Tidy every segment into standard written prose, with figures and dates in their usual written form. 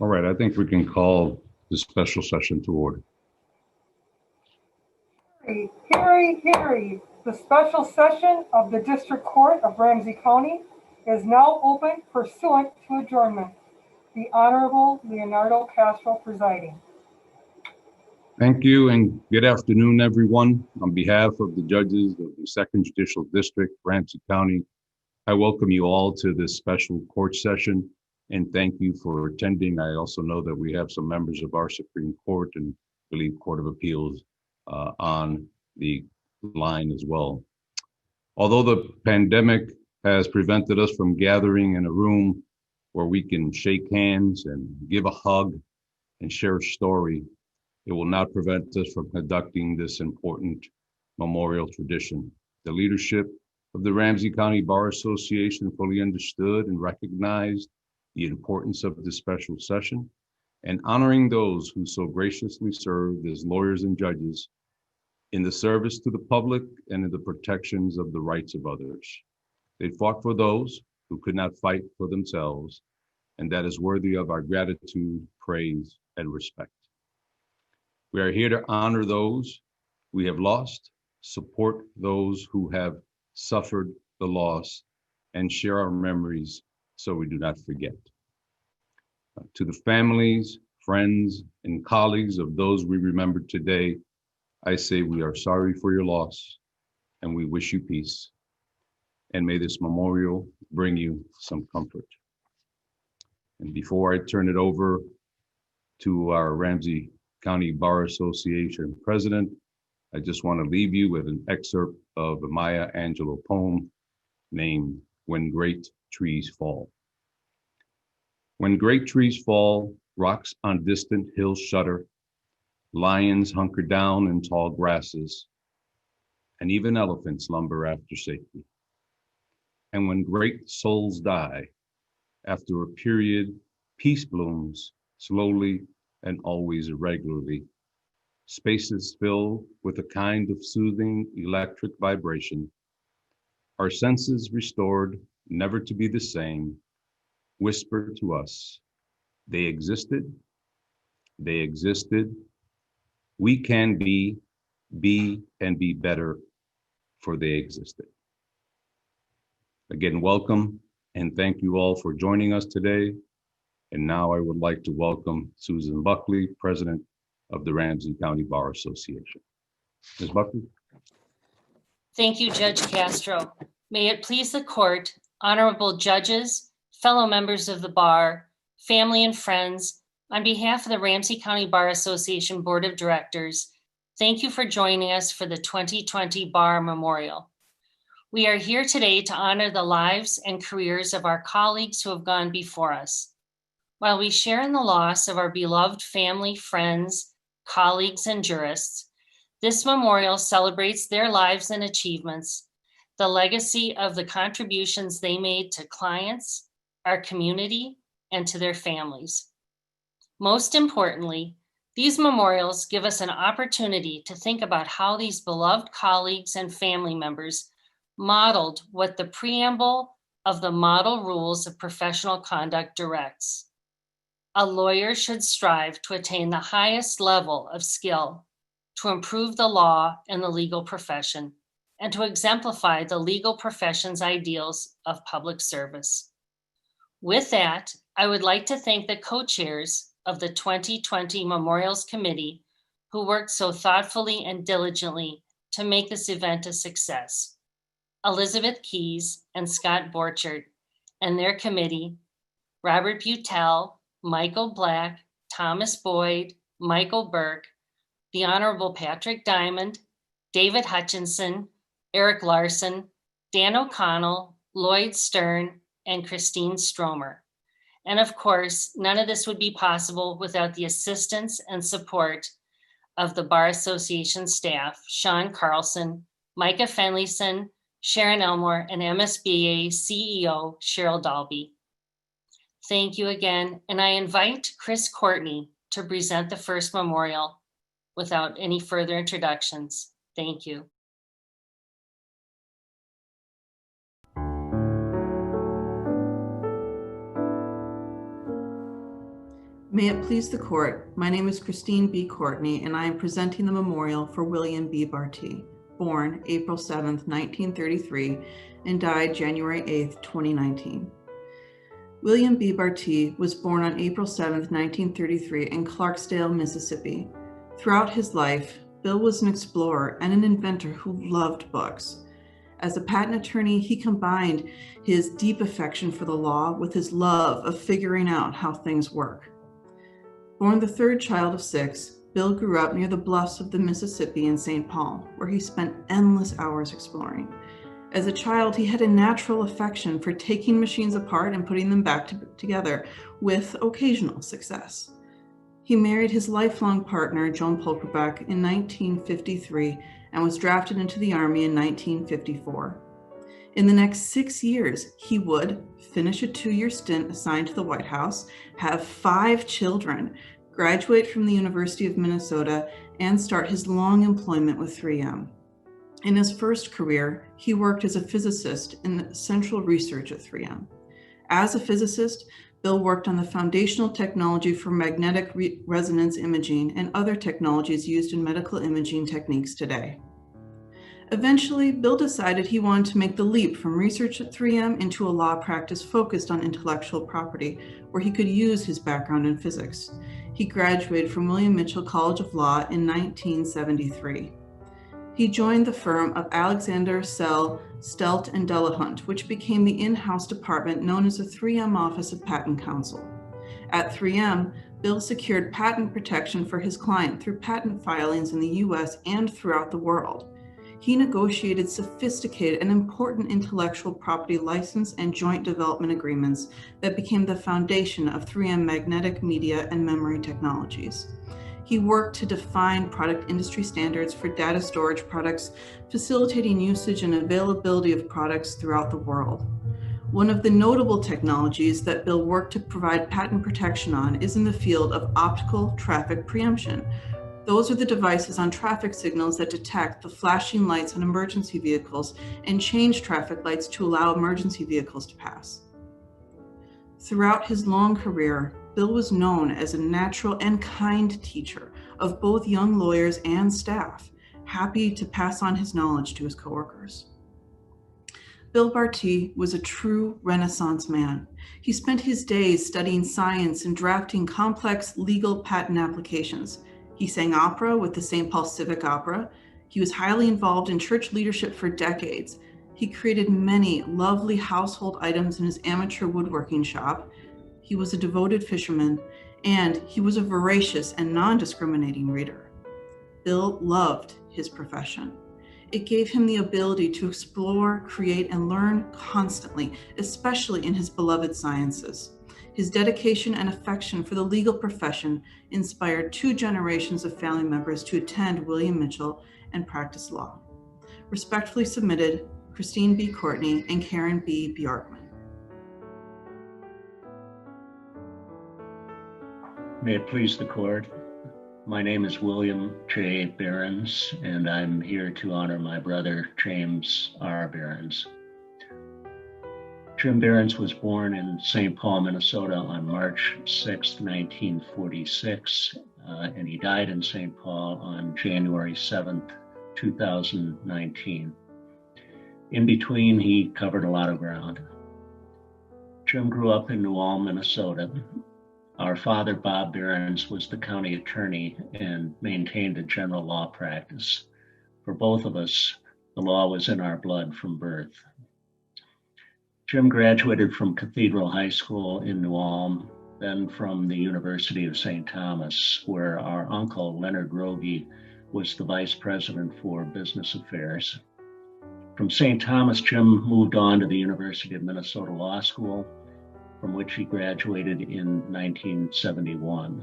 All right, I think we can call the special session to order. Hear. The special session of the District Court of Ramsey County is now open pursuant to adjournment. The Honorable Leonardo Castro presiding. Thank you and good afternoon, everyone. On behalf of the judges of the Second Judicial District, Ramsey County, I welcome you all to this special court session and thank you for attending. I also know that we have some members of our Supreme Court and I believe Court of Appeals on the line as well. Although the pandemic has prevented us from gathering in a room where we can shake hands and give a hug and share a story, it will not prevent us from conducting this important memorial tradition. The leadership of the Ramsey County Bar Association fully understood and recognized the importance of this special session and honoring those who so graciously served as lawyers and judges in the service to the public and in the protections of the rights of others. They fought for those who could not fight for themselves, and that is worthy of our gratitude, praise, and respect. We are here to honor those we have lost, support those who have suffered the loss, and share our memories so we do not forget. To the families, friends, and colleagues of those we remember today, I say we are sorry for your loss and we wish you peace. And may this memorial bring you some comfort. And before I turn it over to our Ramsey County Bar Association president, I just want to leave you with an excerpt of a Maya Angelou poem named When Great Trees Fall. When great trees fall, rocks on distant hills shudder, lions hunker down in tall grasses, and even elephants lumber after safety. And when great souls die, after a period, peace blooms slowly and always irregularly. Spaces fill with a kind of soothing electric vibration. Our senses restored, never to be the same, whisper to us, they existed, we can be and be better, for they existed. Again, welcome and thank you all for joining us today. And now I would like to welcome Susan Buckley, President of the Ramsey County Bar Association. Ms. Buckley. Thank you, Judge Castro. May it please the court, honorable judges, fellow members of the bar, family and friends, on behalf of the Ramsey County Bar Association Board of Directors, thank you for joining us for the 2020 Bar Memorial. We are here today to honor the lives and careers of our colleagues who have gone before us. While we share in the loss of our beloved family, friends, colleagues, and jurists, this memorial celebrates their lives and achievements, the legacy of the contributions they made to clients, our community, and to their families. Most importantly, these memorials give us an opportunity to think about how these beloved colleagues and family members modeled what the preamble of the Model Rules of Professional Conduct directs. A lawyer should strive to attain the highest level of skill, to improve the law and the legal profession, and to exemplify the legal profession's ideals of public service. With that, I would like to thank the co-chairs of the 2020 Memorials Committee who worked so thoughtfully and diligently to make this event a success. Elizabeth Keys and Scott Borchert and their committee, Robert Butel, Michael Black, Thomas Boyd, Michael Burke, the Honorable Patrick Diamond, David Hutchinson, Eric Larson, Dan O'Connell, Lloyd Stern, and Christine Stromer. And of course, none of this would be possible without the assistance and support of the Bar Association staff, Sean Carlson, Micah Fenleyson, Sharon Elmore, and MSBA CEO, Cheryl Dalby. Thank you again, and I invite Chris Courtney to present the first memorial without any further introductions. Thank you. May it please the court, my name is Christine B. Courtney, and I am presenting the memorial for William B. Bartee, born April 7, 1933, and died January 8, 2019. William B. Bartee was born on April 7, 1933 in Clarksdale, Mississippi. Throughout his life, Bill was an explorer and an inventor who loved books. As a patent attorney, he combined his deep affection for the law with his love of figuring out how things work. Born the third child of 6, Bill grew up near the bluffs of the Mississippi in St. Paul, where he spent endless hours exploring. As a child, he had a natural affection for taking machines apart and putting them back together, with occasional success. He married his lifelong partner, Joan Polkerbeck, in 1953 and was drafted into the Army in 1954. In the next 6 years, he would finish a 2-year stint assigned to the White House, have 5 children, graduate from the University of Minnesota, and start his long employment with 3M. In his first career, he worked as a physicist in central research at 3M. As a physicist, Bill worked on the foundational technology for magnetic resonance imaging and other technologies used in medical imaging techniques today. Eventually, Bill decided he wanted to make the leap from research at 3M into a law practice focused on intellectual property, where he could use his background in physics. He graduated from William Mitchell College of Law in 1973. He joined the firm of Alexander, Sell, Stelt, and Delahunt, which became the in-house department known as the 3M Office of Patent Counsel. At 3M, Bill secured patent protection for his client through patent filings in the US and throughout the world. He negotiated sophisticated and important intellectual property license and joint development agreements that became the foundation of 3M magnetic media and memory technologies. He worked to define product industry standards for data storage products, facilitating usage and availability of products throughout the world. One of the notable technologies that Bill worked to provide patent protection on is in the field of optical traffic preemption. Those are the devices on traffic signals that detect the flashing lights on emergency vehicles and change traffic lights to allow emergency vehicles to pass. Throughout his long career, Bill was known as a natural and kind teacher of both young lawyers and staff, happy to pass on his knowledge to his coworkers. Bill Bartee was a true Renaissance man. He spent his days studying science and drafting complex legal patent applications. He sang opera with the St. Paul Civic Opera. He was highly involved in church leadership for decades. He created many lovely household items in his amateur woodworking shop. He was a devoted fisherman, and he was a voracious and non-discriminating reader. Bill loved his profession. It gave him the ability to explore, create, and learn constantly, especially in his beloved sciences. His dedication and affection for the legal profession inspired 2 generations of family members to attend William Mitchell and practice law. Respectfully submitted, Christine B. Courtney and Karen B. Bjorkman. May it please the court. My name is William J. Barrons, and I'm here to honor my brother, James R. Barrons. Jim Barrons was born in St. Paul, Minnesota on March 6, 1946, and he died in St. Paul on January 7, 2019. In between, he covered a lot of ground. Jim grew up in New Ulm, Minnesota. Our father, Bob Barrons, was the county attorney and maintained a general law practice. For both of us, the law was in our blood from birth. Jim graduated from Cathedral High School in New Ulm, then from the University of St. Thomas, where our uncle, Leonard Rogie, was the vice president for business affairs. From St. Thomas, Jim moved on to the University of Minnesota Law School, from which he graduated in 1971.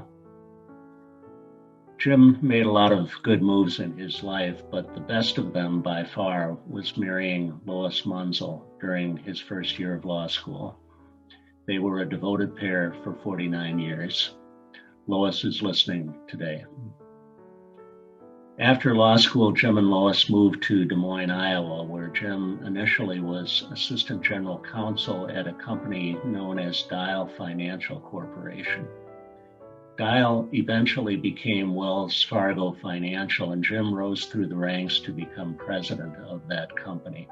Jim made a lot of good moves in his life, but the best of them by far was marrying Lois Munzel during his first year of law school. They were a devoted pair for 49 years. Lois is listening today. After law school, Jim and Lois moved to Des Moines, Iowa, where Jim initially was assistant general counsel at a company known as Dial Financial Corporation. Dial eventually became Wells Fargo Financial, and Jim rose through the ranks to become president of that company.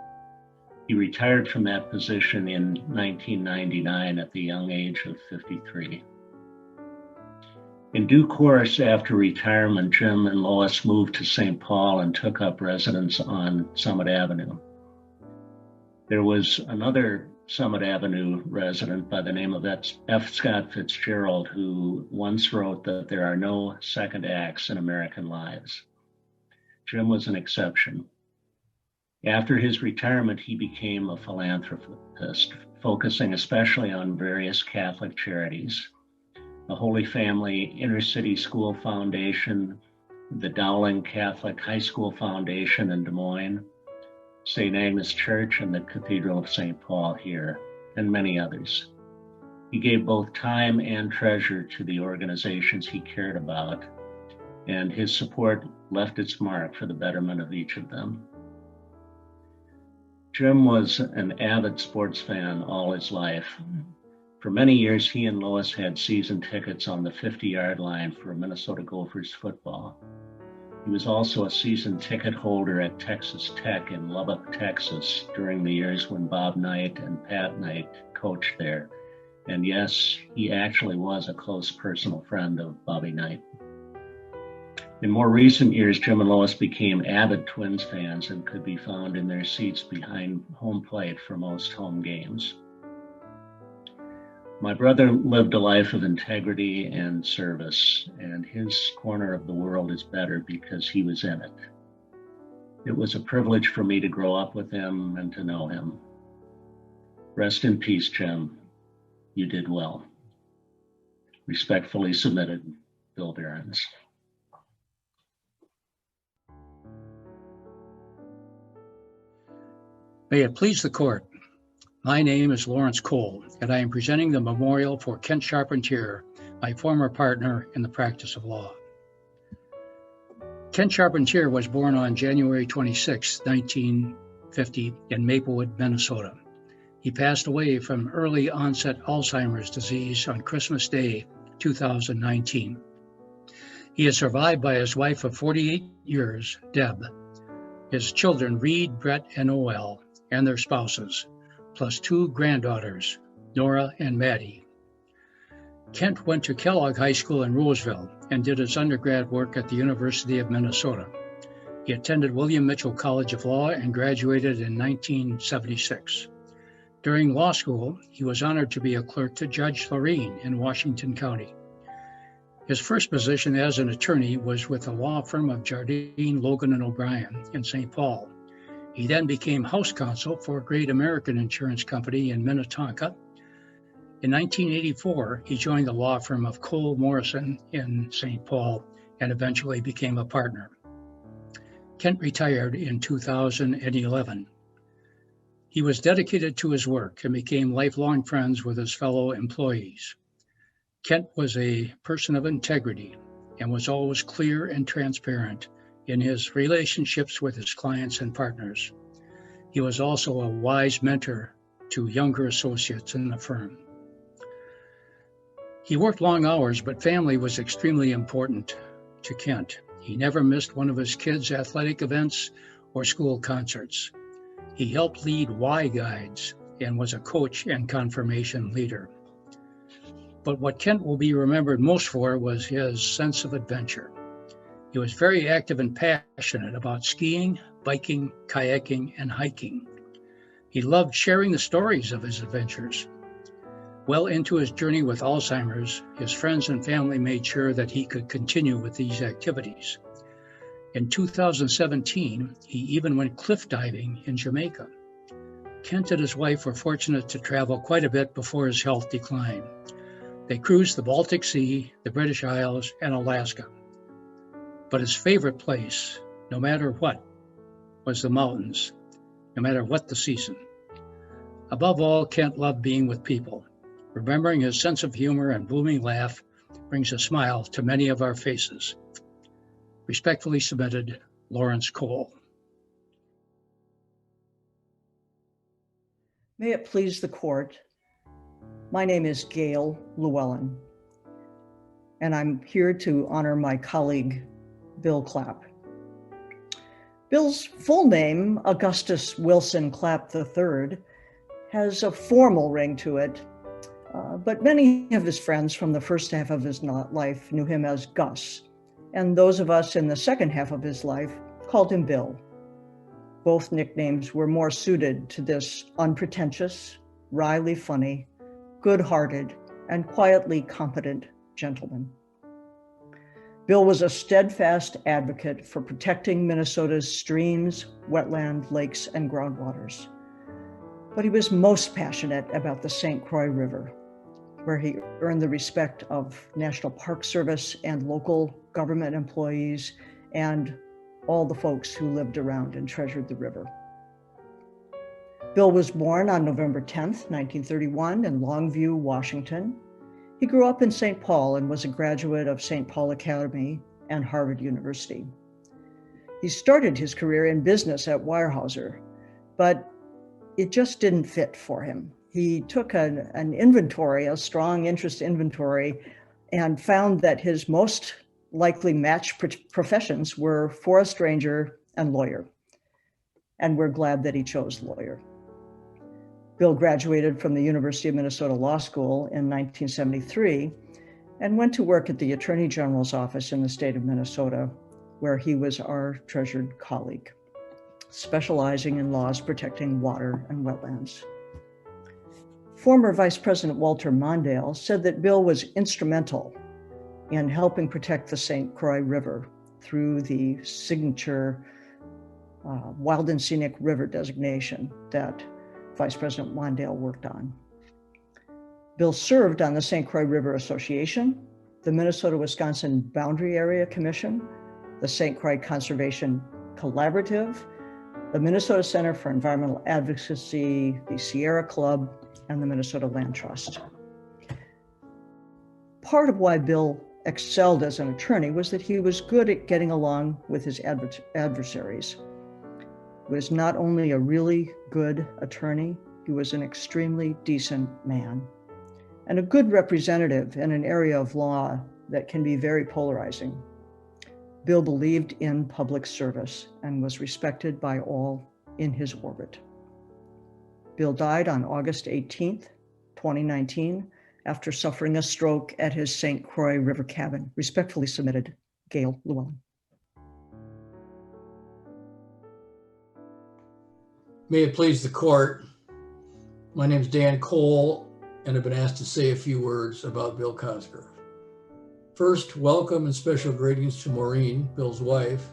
He retired from that position in 1999 at the young age of 53. In due course, after retirement, Jim and Lois moved to St. Paul and took up residence on Summit Avenue. There was another Summit Avenue resident by the name of F. Scott Fitzgerald, who once wrote that there are no second acts in American lives. Jim was an exception. After his retirement, he became a philanthropist, focusing especially on various Catholic charities. The Holy Family Inner City School Foundation, the Dowling Catholic High School Foundation in Des Moines, St. Agnes Church and the Cathedral of St. Paul here, and many others. He gave both time and treasure to the organizations he cared about, and his support left its mark for the betterment of each of them. Jim was an avid sports fan all his life. For many years, he and Lois had season tickets on the 50-yard line for Minnesota Gophers football. He was also a season ticket holder at Texas Tech in Lubbock, Texas, during the years when Bob Knight and Pat Knight coached there. And yes, he actually was a close personal friend of Bobby Knight. In more recent years, Jim and Lois became avid Twins fans and could be found in their seats behind home plate for most home games. My brother lived a life of integrity and service, and his corner of the world is better because he was in it. It was a privilege for me to grow up with him and to know him. Rest in peace, Jim. You did well. Respectfully submitted, Bill Barrons. May it please the court. My name is Lawrence Cole, and I am presenting the memorial for Kent Charpentier, my former partner in the practice of law. Kent Charpentier was born on January 26, 1950 in Maplewood, Minnesota. He passed away from early onset Alzheimer's disease on Christmas Day, 2019. He is survived by his wife of 48 years, Deb, his children, Reed, Brett, and Noel, and their spouses, plus 2 granddaughters, Nora and Maddie. Kent went to Kellogg High School in Roseville and did his undergrad work at the University of Minnesota. He attended William Mitchell College of Law and graduated in 1976. During law school, he was honored to be a clerk to Judge Loreen in Washington County. His first position as an attorney was with the law firm of Jardine, Logan, and O'Brien in St. Paul. He then became house counsel for Great American Insurance Company in Minnetonka. In 1984, he joined the law firm of Cole Morrison in St. Paul and eventually became a partner. Kent retired in 2011. He was dedicated to his work and became lifelong friends with his fellow employees. Kent was a person of integrity and was always clear and transparent in his relationships with his clients and partners. He was also a wise mentor to younger associates in the firm. He worked long hours, but family was extremely important to Kent. He never missed one of his kids' athletic events or school concerts. He helped lead Y guides and was a coach and confirmation leader. But what Kent will be remembered most for was his sense of adventure. He was very active and passionate about skiing, biking, kayaking, and hiking. He loved sharing the stories of his adventures. Well into his journey with Alzheimer's, his friends and family made sure that he could continue with these activities. In 2017, he even went cliff diving in Jamaica. Kent and his wife were fortunate to travel quite a bit before his health declined. They cruised the Baltic Sea, the British Isles, and Alaska. But his favorite place, no matter what, was the mountains, no matter what the season. Above all, Kent loved being with people. Remembering his sense of humor and booming laugh brings a smile to many of our faces. Respectfully submitted, Lawrence Cole. May it please the court. My name is Gail Llewellyn. and I'm here to honor my colleague, Bill Clapp. Bill's full name, Augustus Wilson Clapp III, has a formal ring to it, but many of his friends from the first half of his life knew him as Gus, and those of us in the second half of his life called him Bill. Both nicknames were more suited to this unpretentious, wryly funny, good-hearted, and quietly competent gentleman. Bill was a steadfast advocate for protecting Minnesota's streams, wetland, lakes, and groundwaters. But he was most passionate about the St. Croix River, where he earned the respect of National Park Service and local government employees and all the folks who lived around and treasured the river. Bill was born on November 10th, 1931 in Longview, Washington. He grew up in St. Paul and was a graduate of St. Paul Academy and Harvard University. He started his career in business at Weyerhaeuser, but it just didn't fit for him. He took an inventory, a strong interest inventory, and found that his most likely match professions were forest ranger and lawyer. And we're glad that he chose lawyer. Bill graduated from the University of Minnesota Law School in 1973 and went to work at the Attorney General's office in the state of Minnesota, where he was our treasured colleague, specializing in laws protecting water and wetlands. Former Vice President Walter Mondale said that Bill was instrumental in helping protect the St. Croix River through the signature Wild and Scenic River designation that Vice President Mondale worked on. Bill served on the St. Croix River Association, the Minnesota-Wisconsin Boundary Area Commission, the St. Croix Conservation Collaborative, the Minnesota Center for Environmental Advocacy, the Sierra Club, and the Minnesota Land Trust. Part of why Bill excelled as an attorney was that he was good at getting along with his adversaries. He was not only a really good attorney, he was an extremely decent man and a good representative in an area of law that can be very polarizing. Bill believed in public service and was respected by all in his orbit. Bill died on August 18th, 2019, after suffering a stroke at his St. Croix River cabin. Respectfully submitted, Gail Llewellyn. May it please the court. My name is Dan Cole, and I've been asked to say a few words about Bill Cosgrove. First, welcome and special greetings to Maureen, Bill's wife,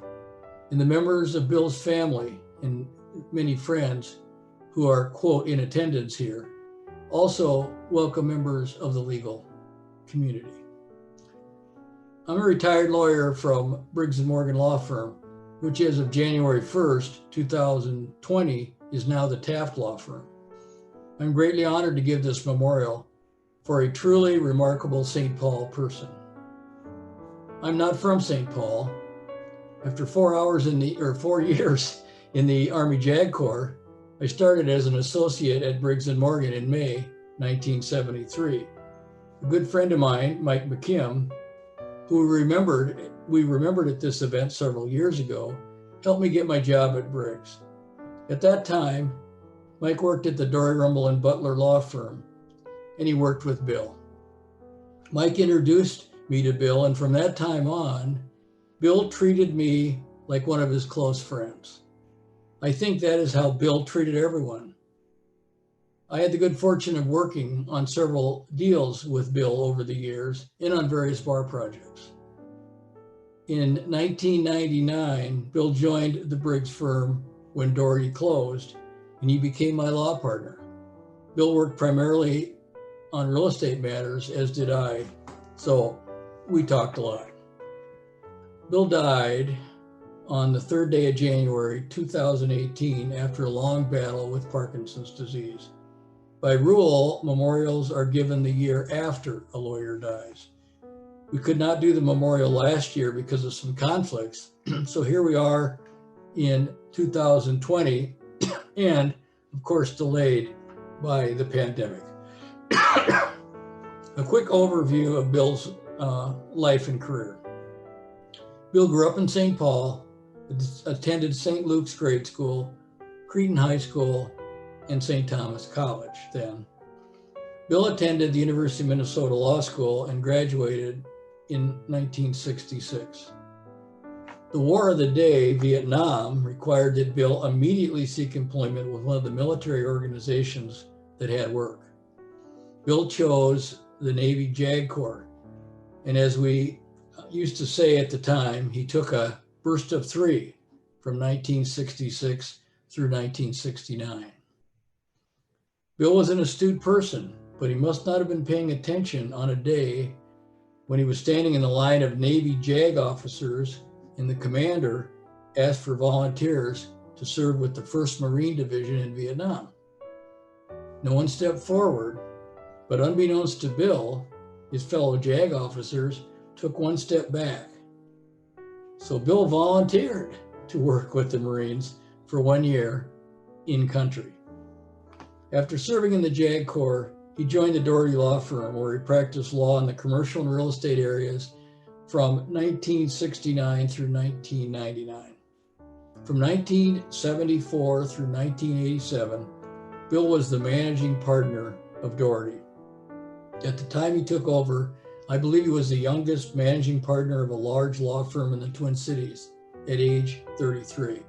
and the members of Bill's family and many friends who are, quote, in attendance here. Also, welcome members of the legal community. I'm a retired lawyer from Briggs & Morgan Law Firm, which as of January 1st, 2020, is now the Taft Law Firm. I'm greatly honored to give this memorial for a truly remarkable St. Paul person. I'm not from St. Paul. After 4 years in the Army JAG Corps, I started as an associate at Briggs & Morgan in May 1973. A good friend of mine, Mike McKim, who we remembered at this event several years ago, helped me get my job at Briggs. At that time, Mike worked at the Dory Rumble and Butler Law Firm, and he worked with Bill. Mike introduced me to Bill, and from that time on, Bill treated me like one of his close friends. I think that is how Bill treated everyone. I had the good fortune of working on several deals with Bill over the years and on various bar projects. In 1999, Bill joined the Briggs firm when Doherty closed, and he became my law partner. Bill worked primarily on real estate matters, as did I, so we talked a lot. Bill died on the 3rd day of January 2018 after a long battle with Parkinson's disease. By rule, memorials are given the year after a lawyer dies. We could not do the memorial last year because of some conflicts, so here we are in 2020, and of course delayed by the pandemic. A quick overview of Bill's life and career. Bill grew up in St. Paul, attended St. Luke's Grade School, Cretin High School, and St. Thomas College then. Bill attended the University of Minnesota Law School and graduated in 1966. The war of the day, Vietnam, required that Bill immediately seek employment with one of the military organizations that had work. Bill chose the Navy JAG Corps, and as we used to say at the time, he took a burst of 3 from 1966 through 1969. Bill was an astute person, but he must not have been paying attention on a day when he was standing in the line of Navy JAG officers and the commander asked for volunteers to serve with the 1st Marine Division in Vietnam. No one stepped forward, but unbeknownst to Bill, his fellow JAG officers took one step back. So Bill volunteered to work with the Marines for 1 year in country. After serving in the JAG Corps, he joined the Doherty Law Firm, where he practiced law in the commercial and real estate areas from 1969 through 1999. From 1974 through 1987, Bill was the managing partner of Doherty. At the time he took over, I believe he was the youngest managing partner of a large law firm in the Twin Cities at age 33.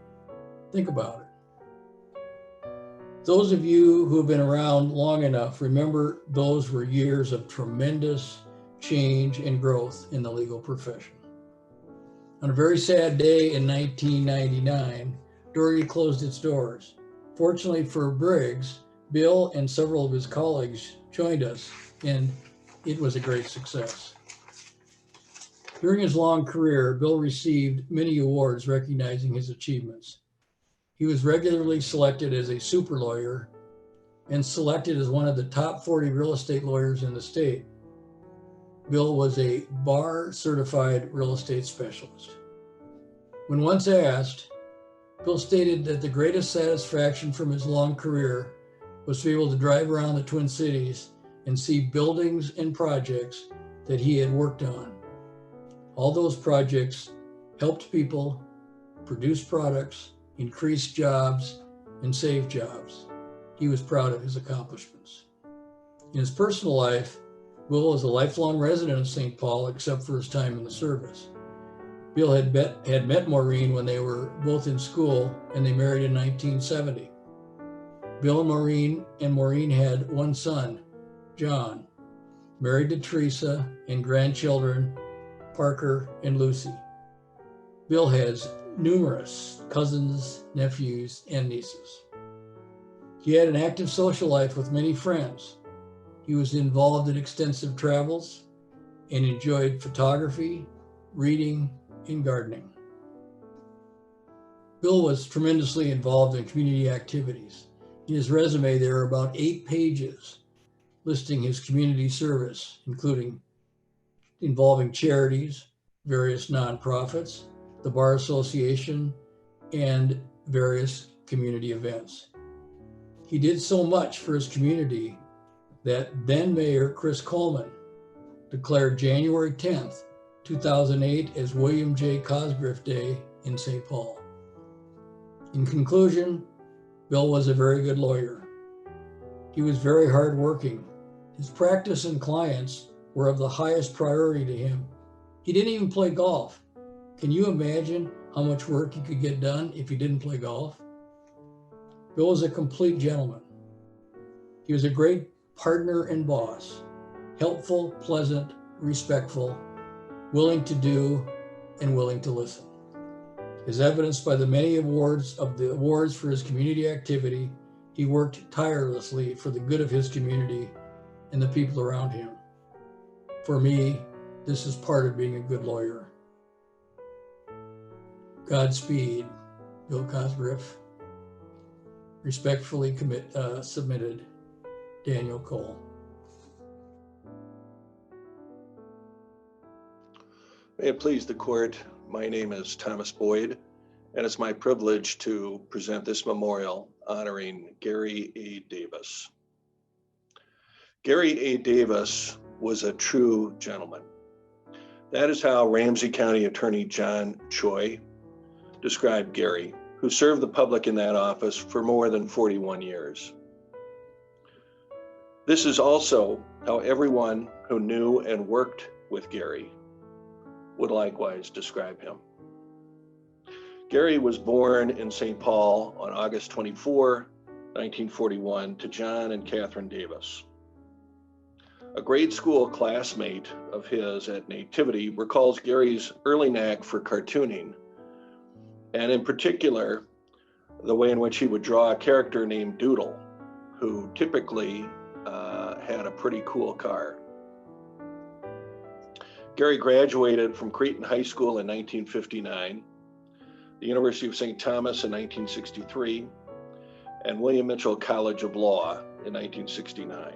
Think about it. Those of you who have been around long enough remember those were years of tremendous change and growth in the legal profession. On a very sad day in 1999, Doherty closed its doors. Fortunately for Briggs, Bill and several of his colleagues joined us, and it was a great success. During his long career, Bill received many awards recognizing his achievements. He was regularly selected as a super lawyer and selected as one of the top 40 real estate lawyers in the state. Bill was a bar certified real estate specialist. When once asked, Bill stated that the greatest satisfaction from his long career was to be able to drive around the Twin Cities and see buildings and projects that he had worked on. All those projects helped people, produce products, increase jobs, and save jobs. He was proud of his accomplishments. In his personal life, Bill was a lifelong resident of St. Paul, except for his time in the service. Bill had met Maureen when they were both in school, and they married in 1970. Bill and Maureen had one son, John, married to Teresa, and grandchildren, Parker and Lucy. Bill has numerous cousins, nephews, and nieces. He had an active social life with many friends. He was involved in extensive travels and enjoyed photography, reading, and gardening. Bill was tremendously involved in community activities. In his resume, there are about 8 pages listing his community service, including involving charities, various nonprofits, the Bar Association, and various community events. He did so much for his community that then Mayor Chris Coleman declared January 10th, 2008 as William J. Cosgriff Day in St. Paul. In conclusion, Bill was a very good lawyer. He was very hardworking. His practice and clients were of the highest priority to him. He didn't even play golf. Can you imagine how much work he could get done if he didn't play golf? Bill was a complete gentleman. He was a great partner and boss, helpful, pleasant, respectful, willing to do, and willing to listen. As evidenced by the many awards for his community activity, he worked tirelessly for the good of his community and the people around him. For me, this is part of being a good lawyer. Godspeed, Bill Cosgriff. Respectfully submitted, Daniel Cole. May it please the court, my name is Thomas Boyd, and it's my privilege to present this memorial honoring Gary A. Davis. Gary A. Davis was a true gentleman. That is how Ramsey County Attorney John Choi described Gary, who served the public in that office for more than 41 years. This is also how everyone who knew and worked with Gary would likewise describe him. Gary was born in St. Paul on August 24, 1941, to John and Catherine Davis. A grade school classmate of his at Nativity recalls Gary's early knack for cartooning, and in particular, the way in which he would draw a character named Doodle, who typically had a pretty cool car. Gary graduated from Cretin High School in 1959, the University of St. Thomas in 1963, and William Mitchell College of Law in 1969.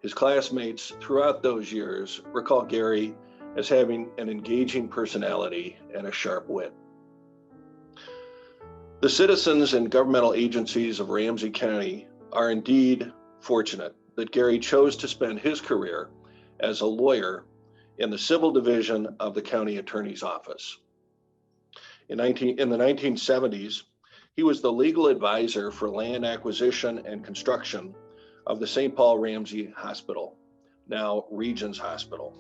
His classmates throughout those years recall Gary as having an engaging personality and a sharp wit. The citizens and governmental agencies of Ramsey County are indeed fortunate that Gary chose to spend his career as a lawyer in the civil division of the county attorney's office. In the 1970s, he was the legal advisor for land acquisition and construction of the St. Paul Ramsey Hospital, now Regions Hospital,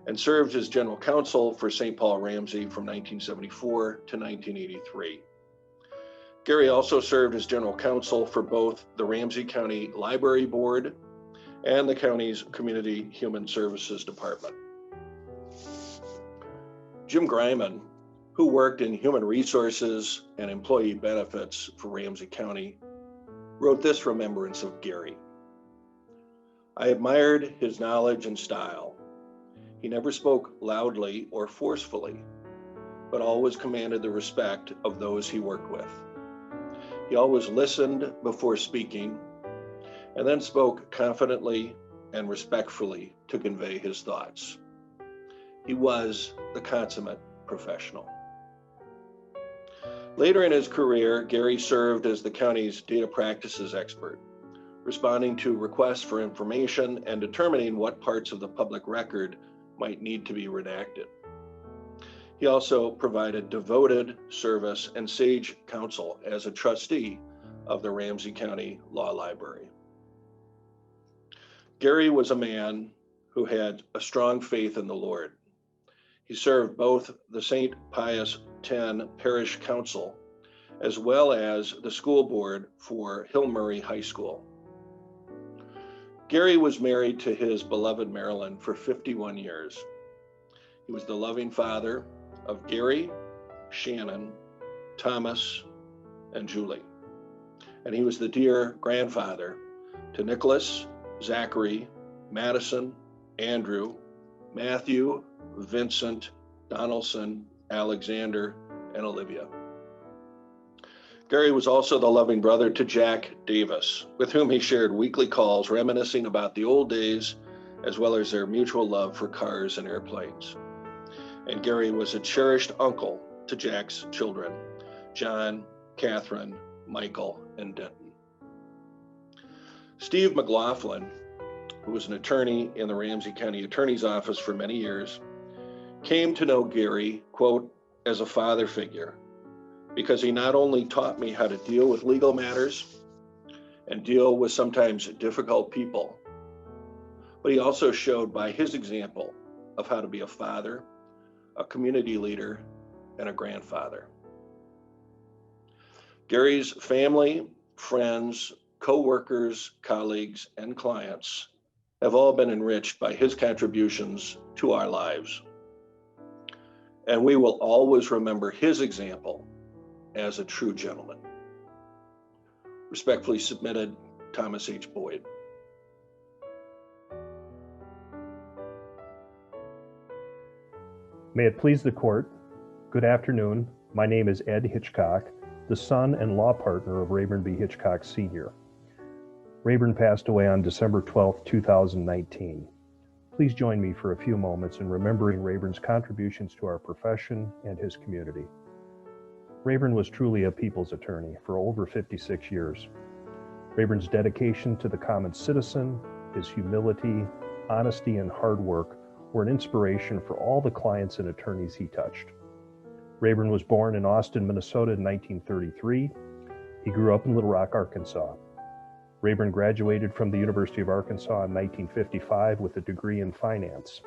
and served as general counsel for St. Paul Ramsey from 1974 to 1983. Gary also served as general counsel for both the Ramsey County Library Board and the county's Community Human Services Department. Jim Greiman, who worked in human resources and employee benefits for Ramsey County, wrote this remembrance of Gary. I admired his knowledge and style. He never spoke loudly or forcefully, but always commanded the respect of those he worked with. He always listened before speaking, and then spoke confidently and respectfully to convey his thoughts. He was the consummate professional. Later in his career, Gary served as the county's data practices expert, responding to requests for information and determining what parts of the public record might need to be redacted. He also provided devoted service and sage counsel as a trustee of the Ramsey County Law Library. Gary was a man who had a strong faith in the Lord. He served both the St. Pius X Parish Council as well as the school board for Hill Murray High School. Gary was married to his beloved Marilyn for 51 years. He was the loving father of Gary, Shannon, Thomas, and Julie. And he was the dear grandfather to Nicholas, Zachary, Madison, Andrew, Matthew, Vincent, Donaldson, Alexander, and Olivia. Gary was also the loving brother to Jack Davis, with whom he shared weekly calls reminiscing about the old days, as well as their mutual love for cars and airplanes. And Gary was a cherished uncle to Jack's children, John, Catherine, Michael, and Denton. Steve McLaughlin, who was an attorney in the Ramsey County Attorney's Office for many years, came to know Gary, quote, as a father figure, because he not only taught me how to deal with legal matters and deal with sometimes difficult people, but he also showed by his example of how to be a father, a community leader, and a grandfather. Gary's family, friends, co-workers, colleagues, and clients have all been enriched by his contributions to our lives. And we will always remember his example as a true gentleman. Respectfully submitted, Thomas H. Boyd. May it please the court, good afternoon. My name is Ed Hitchcock, the son and law partner of Rayburn B. Hitchcock Sr. Rayburn passed away on December 12, 2019. Please join me for a few moments in remembering Rayburn's contributions to our profession and his community. Rayburn was truly a people's attorney for over 56 years. Rayburn's dedication to the common citizen, his humility, honesty, and hard work were an inspiration for all the clients and attorneys he touched. Rayburn was born in Austin, Minnesota in 1933. He grew up in Little Rock, Arkansas. Rayburn graduated from the University of Arkansas in 1955 with a degree in finance.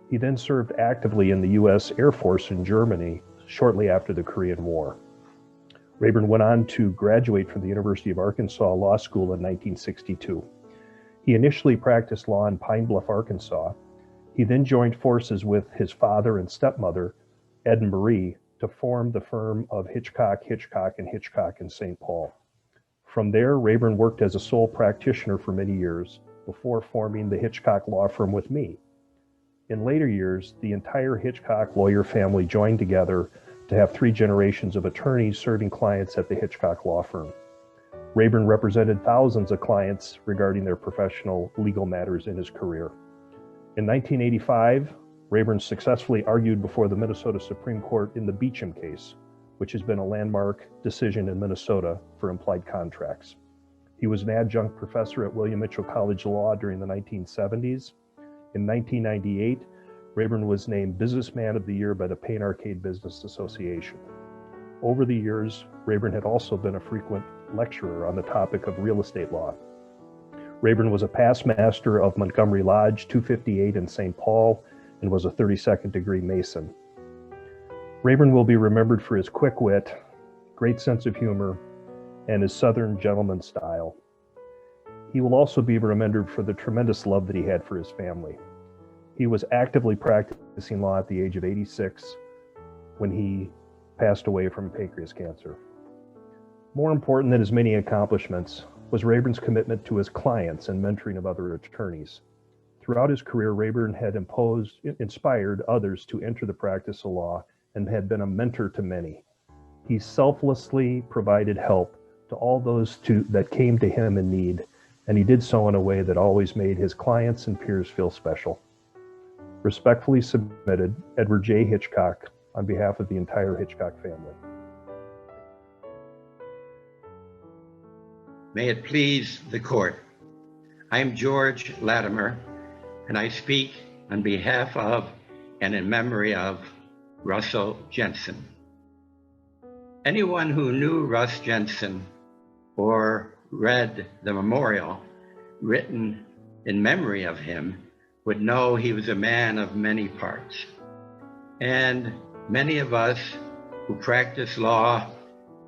He then served actively in the U.S. Air Force in Germany shortly after the Korean War. Rayburn went on to graduate from the University of Arkansas Law School in 1962. He initially practiced law in Pine Bluff, Arkansas. He then joined forces with his father and stepmother, Ed and Marie, to form the firm of Hitchcock, and Hitchcock in St. Paul. From there, Rayburn worked as a sole practitioner for many years before forming the Hitchcock law firm with me. In later years, the entire Hitchcock lawyer family joined together to have 3 generations of attorneys serving clients at the Hitchcock law firm. Rayburn represented thousands of clients regarding their professional legal matters in his career. In 1985, Rayburn successfully argued before the Minnesota Supreme Court in the Beecham case, which has been a landmark decision in Minnesota for implied contracts. He was an adjunct professor at William Mitchell College Law during the 1970s. In 1998, Rayburn was named Businessman of the Year by the Payne Arcade Business Association. Over the years, Rayburn had also been a frequent lecturer on the topic of real estate law. Rayburn was a past master of Montgomery Lodge 258 in St. Paul and was a 32nd degree Mason. Rayburn will be remembered for his quick wit, great sense of humor, and his Southern gentleman style. He will also be remembered for the tremendous love that he had for his family. He was actively practicing law at the age of 86 when he passed away from pancreas cancer. More important than his many accomplishments was Rayburn's commitment to his clients and mentoring of other attorneys. Throughout his career, Rayburn had inspired others to enter the practice of law and had been a mentor to many. He selflessly provided help to all those that came to him in need, and he did so in a way that always made his clients and peers feel special. Respectfully submitted, Edward J. Hitchcock, on behalf of the entire Hitchcock family. May it please the court. I am George Latimer, and I speak on behalf of and in memory of Russell Jensen. Anyone who knew Russ Jensen or read the memorial written in memory of him would know he was a man of many parts. And many of us who practiced law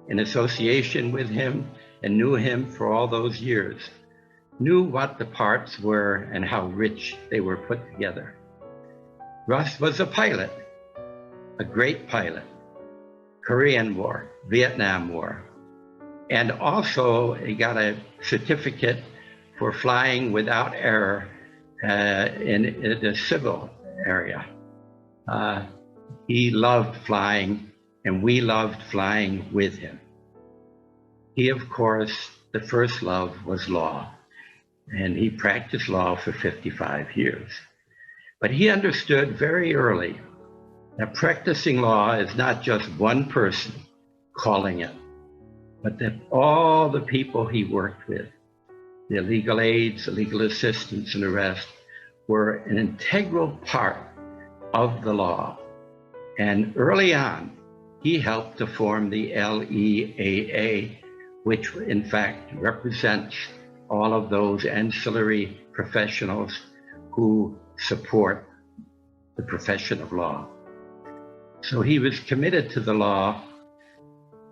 in association with him and knew him for all those years knew what the parts were and how rich they were put together. Russ was a pilot, a great pilot, Korean War, Vietnam War, and also he got a certificate for flying without error in the civil area. He loved flying, and we loved flying with him. He, of course, the first love was law, and he practiced law for 55 years. But he understood very early that practicing law is not just one person calling it, but that all the people he worked with, the legal aides, the legal assistants, and the rest, were an integral part of the law. And early on, he helped to form the LEAA, which in fact represents all of those ancillary professionals who support the profession of law. So he was committed to the law,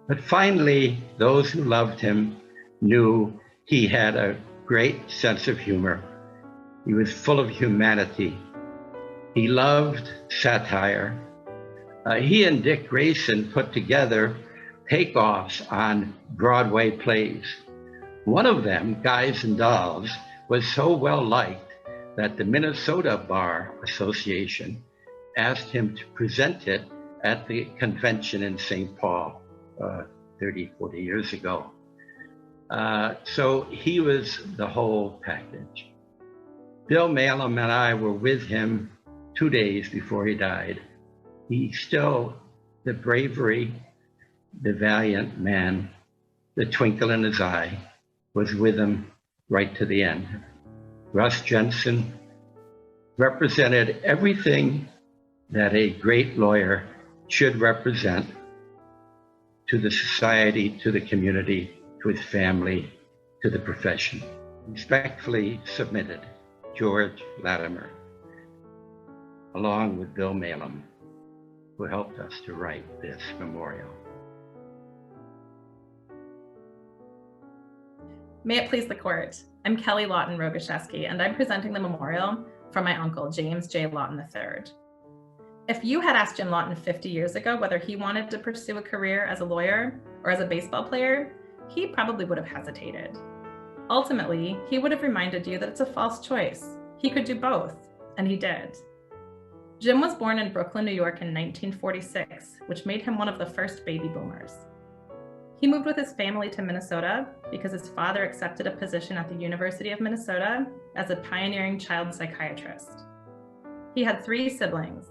but finally, those who loved him knew he had a great sense of humor. He was full of humanity. He loved satire. He and Dick Grayson put together takeoffs on Broadway plays. One of them, Guys and Dolls, was so well liked that the Minnesota Bar Association asked him to present it at the convention in St. Paul 30, 40 years ago. So he was the whole package. Bill Malum and I were with him 2 days before he died. He still, the bravery, the valiant man, the twinkle in his eye was with him right to the end. Russ Jensen represented everything that a great lawyer should represent to the society, to the community, to his family, to the profession. Respectfully submitted, George Latimer, along with Bill Malum, who helped us to write this memorial. May it please the court. I'm Kelly Lawton Rogoszewski, and I'm presenting the memorial from my uncle, James J. Lawton III. If you had asked Jim Lawton 50 years ago whether he wanted to pursue a career as a lawyer or as a baseball player, he probably would have hesitated. Ultimately, he would have reminded you that it's a false choice. He could do both, and he did. Jim was born in Brooklyn, New York in 1946, which made him one of the first baby boomers. He moved with his family to Minnesota because his father accepted a position at the University of Minnesota as a pioneering child psychiatrist. He had 3 siblings,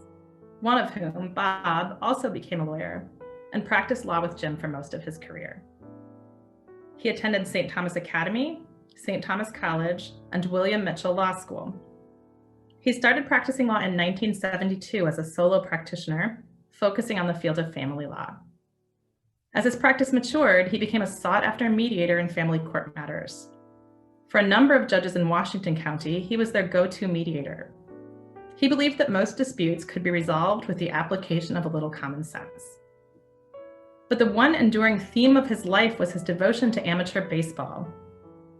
one of whom, Bob, also became a lawyer and practiced law with Jim for most of his career. He attended St. Thomas Academy, St. Thomas College, and William Mitchell Law School. He started practicing law in 1972 as a solo practitioner, focusing on the field of family law. As his practice matured, he became a sought-after mediator in family court matters. For a number of judges in Washington County, he was their go-to mediator. He believed that most disputes could be resolved with the application of a little common sense. But the one enduring theme of his life was his devotion to amateur baseball.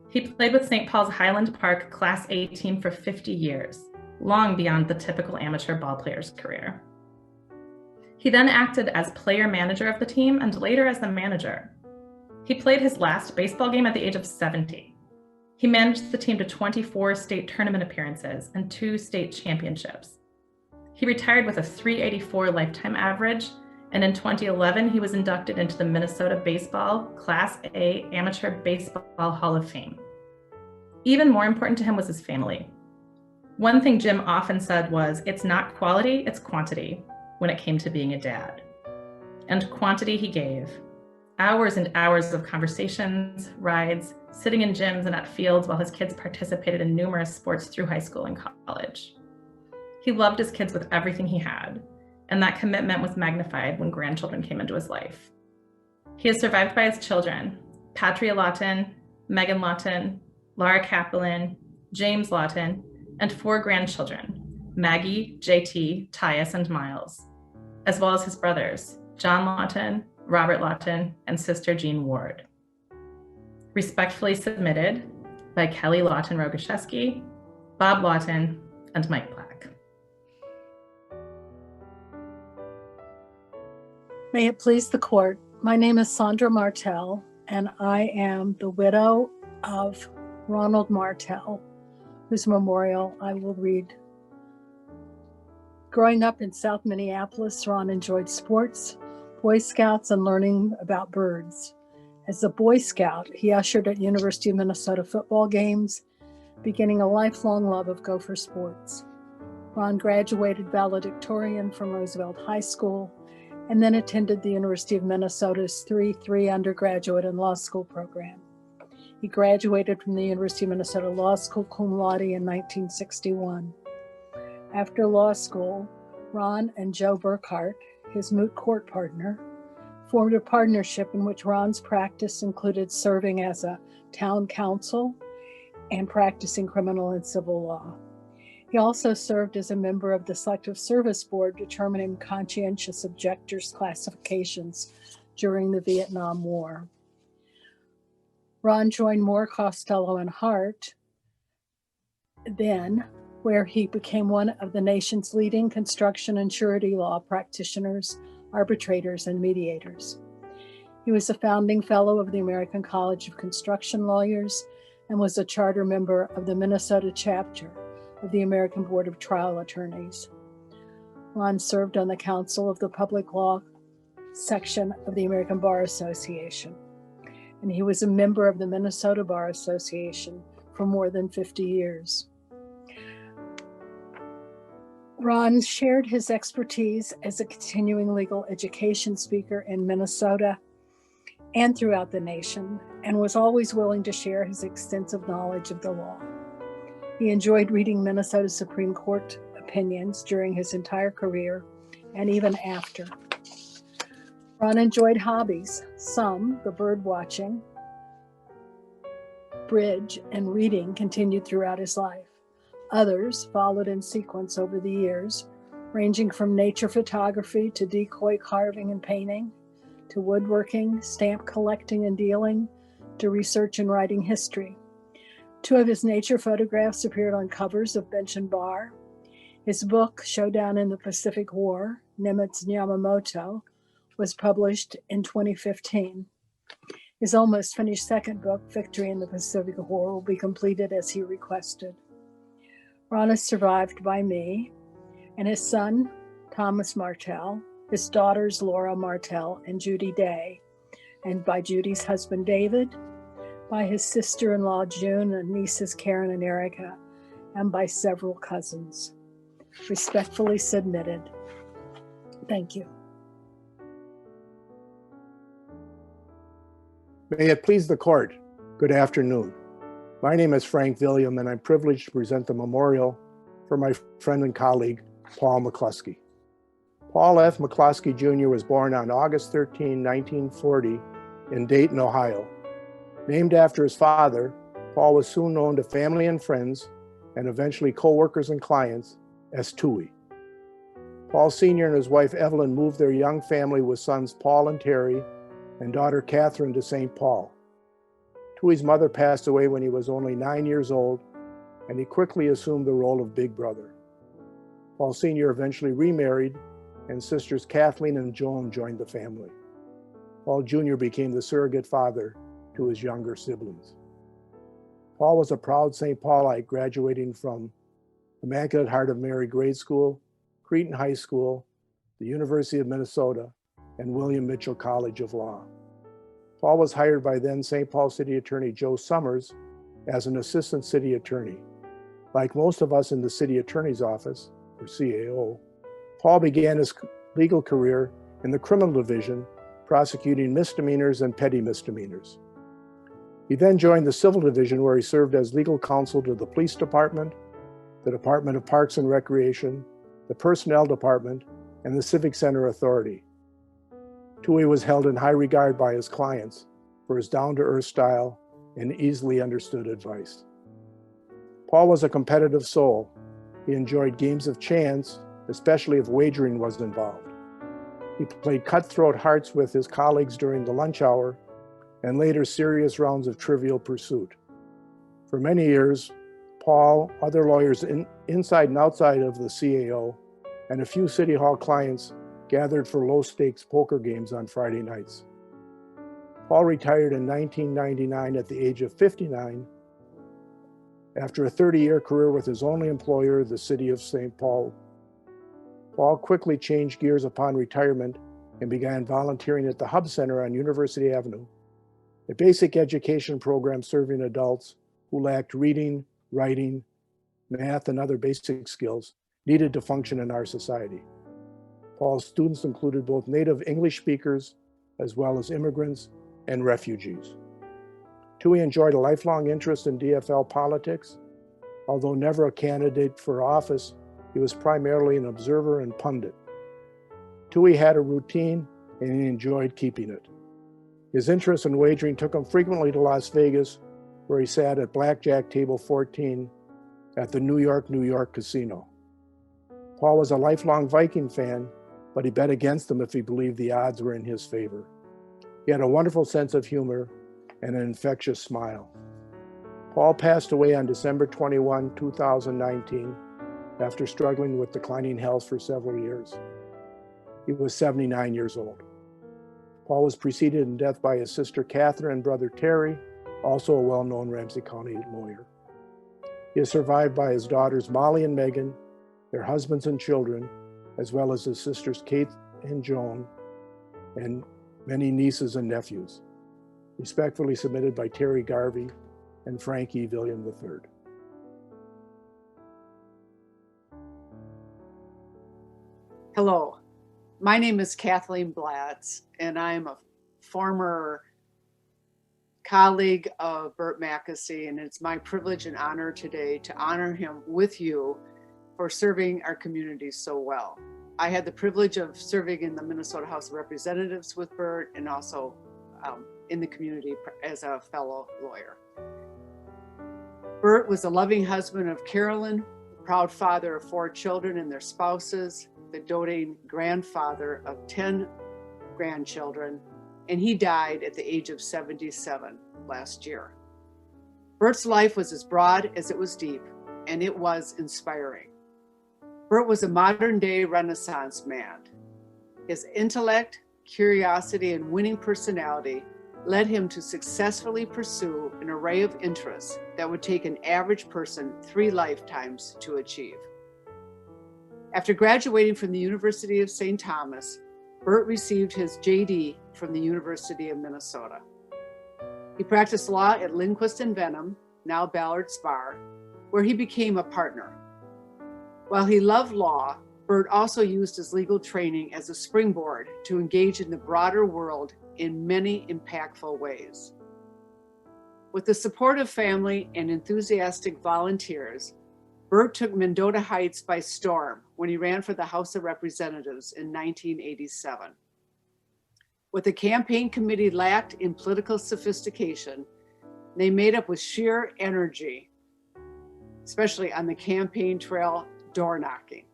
He played with St. Paul's Highland Park Class A team for 50 years, long beyond the typical amateur ballplayer's career. He then acted as player-manager of the team and later as the manager. He played his last baseball game at the age of 70. He managed the team to 24 state tournament appearances and 2 state championships. He retired with a .384 lifetime average, and in 2011, he was inducted into the Minnesota Baseball Class A Amateur Baseball Hall of Fame. Even more important to him was his family. One thing Jim often said was, "It's not quality, it's quantity," when it came to being a dad. And quantity he gave. Hours and hours of conversations, rides, sitting in gyms and at fields while his kids participated in numerous sports through high school and college. He loved his kids with everything he had, and that commitment was magnified when grandchildren came into his life. He is survived by his children, Patria Lawton, Megan Lawton, Laura Kaplan, James Lawton, and 4 grandchildren, Maggie, JT, Tyus, and Miles, as well as his brothers, John Lawton, Robert Lawton, and sister Jean Ward. Respectfully submitted by Kelly Lawton Rogoszewski, Bob Lawton, and Mike Black. May it please the court, my name is Sandra Martel, and I am the widow of Ronald Martel, whose memorial I will read. Growing up in South Minneapolis, Ron enjoyed sports, Boy Scouts, and learning about birds. As a Boy Scout, he ushered at University of Minnesota football games, beginning a lifelong love of Gopher sports. Ron graduated valedictorian from Roosevelt High School and then attended the University of Minnesota's 3-3 undergraduate and law school program. He graduated from the University of Minnesota Law School cum laude in 1961. After law school, Ron and Joe Burkhart, his moot court partner, formed a partnership in which Ron's practice included serving as a town council and practicing criminal and civil law. He also served as a member of the Selective Service Board determining conscientious objectors' classifications during the Vietnam War. Ron joined Moore, Costello, and Hart then, where he became one of the nation's leading construction and surety law practitioners, arbitrators, and mediators. He was a founding fellow of the American College of Construction Lawyers and was a charter member of the Minnesota chapter of the American Board of Trial Attorneys. Ron served on the Council of the Public Law section of the American Bar Association, and he was a member of the Minnesota Bar Association for more than 50 years. Ron shared his expertise as a continuing legal education speaker in Minnesota and throughout the nation, and was always willing to share his extensive knowledge of the law. He enjoyed reading Minnesota Supreme Court opinions during his entire career and even after. Ron enjoyed hobbies. Some, the bird watching, bridge, and reading, continued throughout his life. Others followed in sequence over the years, ranging from nature photography to decoy carving and painting, to woodworking, stamp collecting and dealing, to research and writing history. 2 of his nature photographs appeared on covers of Bench and Bar. His book, Showdown in the Pacific War, Nimitz Yamamoto, was published in 2015. His almost finished second book, Victory in the Pacific War, will be completed as he requested. Ron is survived by me and his son, Thomas Martel, his daughters, Laura Martel and Judy Day, and by Judy's husband, David, by his sister-in-law, June, and nieces, Karen and Erica, and by several cousins. Respectfully submitted. Thank you. May it please the court, good afternoon. My name is Frank William, and I'm privileged to present the memorial for my friend and colleague, Paul McCluskey. Paul F. McCluskey Jr. was born on August 13, 1940 in Dayton, Ohio. Named after his father, Paul was soon known to family and friends, and eventually co-workers and clients, as Tui. Paul Sr. and his wife Evelyn moved their young family with sons Paul and Terry and daughter Catherine to St. Paul. Tui's mother passed away when he was only 9 years old, and he quickly assumed the role of big brother. Paul Sr. eventually remarried, and sisters Kathleen and Joan joined the family. Paul Jr. became the surrogate father to his younger siblings. Paul was a proud St. Paulite, graduating from Immaculate Heart of Mary Grade School, Cretin High School, the University of Minnesota, and William Mitchell College of Law. Paul was hired by then St. Paul City Attorney Joe Summers as an assistant city attorney. Like most of us in the city attorney's office, or CAO, Paul began his legal career in the criminal division, prosecuting misdemeanors and petty misdemeanors. He then joined the civil division, where he served as legal counsel to the police department, the Department of Parks and Recreation, the Personnel Department, and the Civic Center Authority. Tui was held in high regard by his clients for his down-to-earth style and easily understood advice. Paul was a competitive soul. He enjoyed games of chance, especially if wagering was involved. He played cutthroat hearts with his colleagues during the lunch hour, and later serious rounds of Trivial Pursuit. For many years, Paul, other lawyers inside and outside of the CAO, and a few City Hall clients gathered for low-stakes poker games on Friday nights. Paul retired in 1999 at the age of 59 after a 30-year career with his only employer, the city of St. Paul. Paul quickly changed gears upon retirement and began volunteering at the Hub Center on University Avenue, a basic education program serving adults who lacked reading, writing, math, and other basic skills needed to function in our society. Paul's students included both native English speakers as well as immigrants and refugees. Tui enjoyed a lifelong interest in DFL politics. Although never a candidate for office, he was primarily an observer and pundit. Tui had a routine, and he enjoyed keeping it. His interest in wagering took him frequently to Las Vegas, where he sat at Blackjack Table 14 at the New York Casino. Paul was a lifelong Viking fan, but he bet against them if he believed the odds were in his favor. He had a wonderful sense of humor and an infectious smile. Paul passed away on December 21, 2019, after struggling with declining health for several years. He was 79 years old. Paul was preceded in death by his sister Catherine and brother Terry, also a well-known Ramsey County lawyer. He is survived by his daughters Molly and Megan, their husbands and children, as well as his sisters Kate and Joan, and many nieces and nephews. Respectfully submitted by Terry Garvey and Frank E. William III. Hello, my name is Kathleenblatts, and I'm a former colleague of Burt Mackesy, and it's my privilege and honor today to honor him with you for serving our community so well. I had the privilege of serving in the Minnesota House of Representatives with Burt and also in the community as a fellow lawyer. Burt was a loving husband of Carolyn, the proud father of 4 children and their spouses, the doting grandfather of 10 grandchildren, and he died at the age of 77 last year. Burt's life was as broad as it was deep, and it was inspiring. Burt was a modern-day Renaissance man. His intellect, curiosity, and winning personality led him to successfully pursue an array of interests that would take an average person 3 lifetimes to achieve. After graduating from the University of St. Thomas, Burt received his JD from the University of Minnesota. He practiced law at Lindquist and Benham, now Ballard's Bar, where he became a partner. While he loved law, Burt also used his legal training as a springboard to engage in the broader world in many impactful ways. With the support of family and enthusiastic volunteers, Burt took Mendota Heights by storm when he ran for the House of Representatives in 1987. What the campaign committee lacked in political sophistication, they made up with sheer energy, especially on the campaign trail door knocking.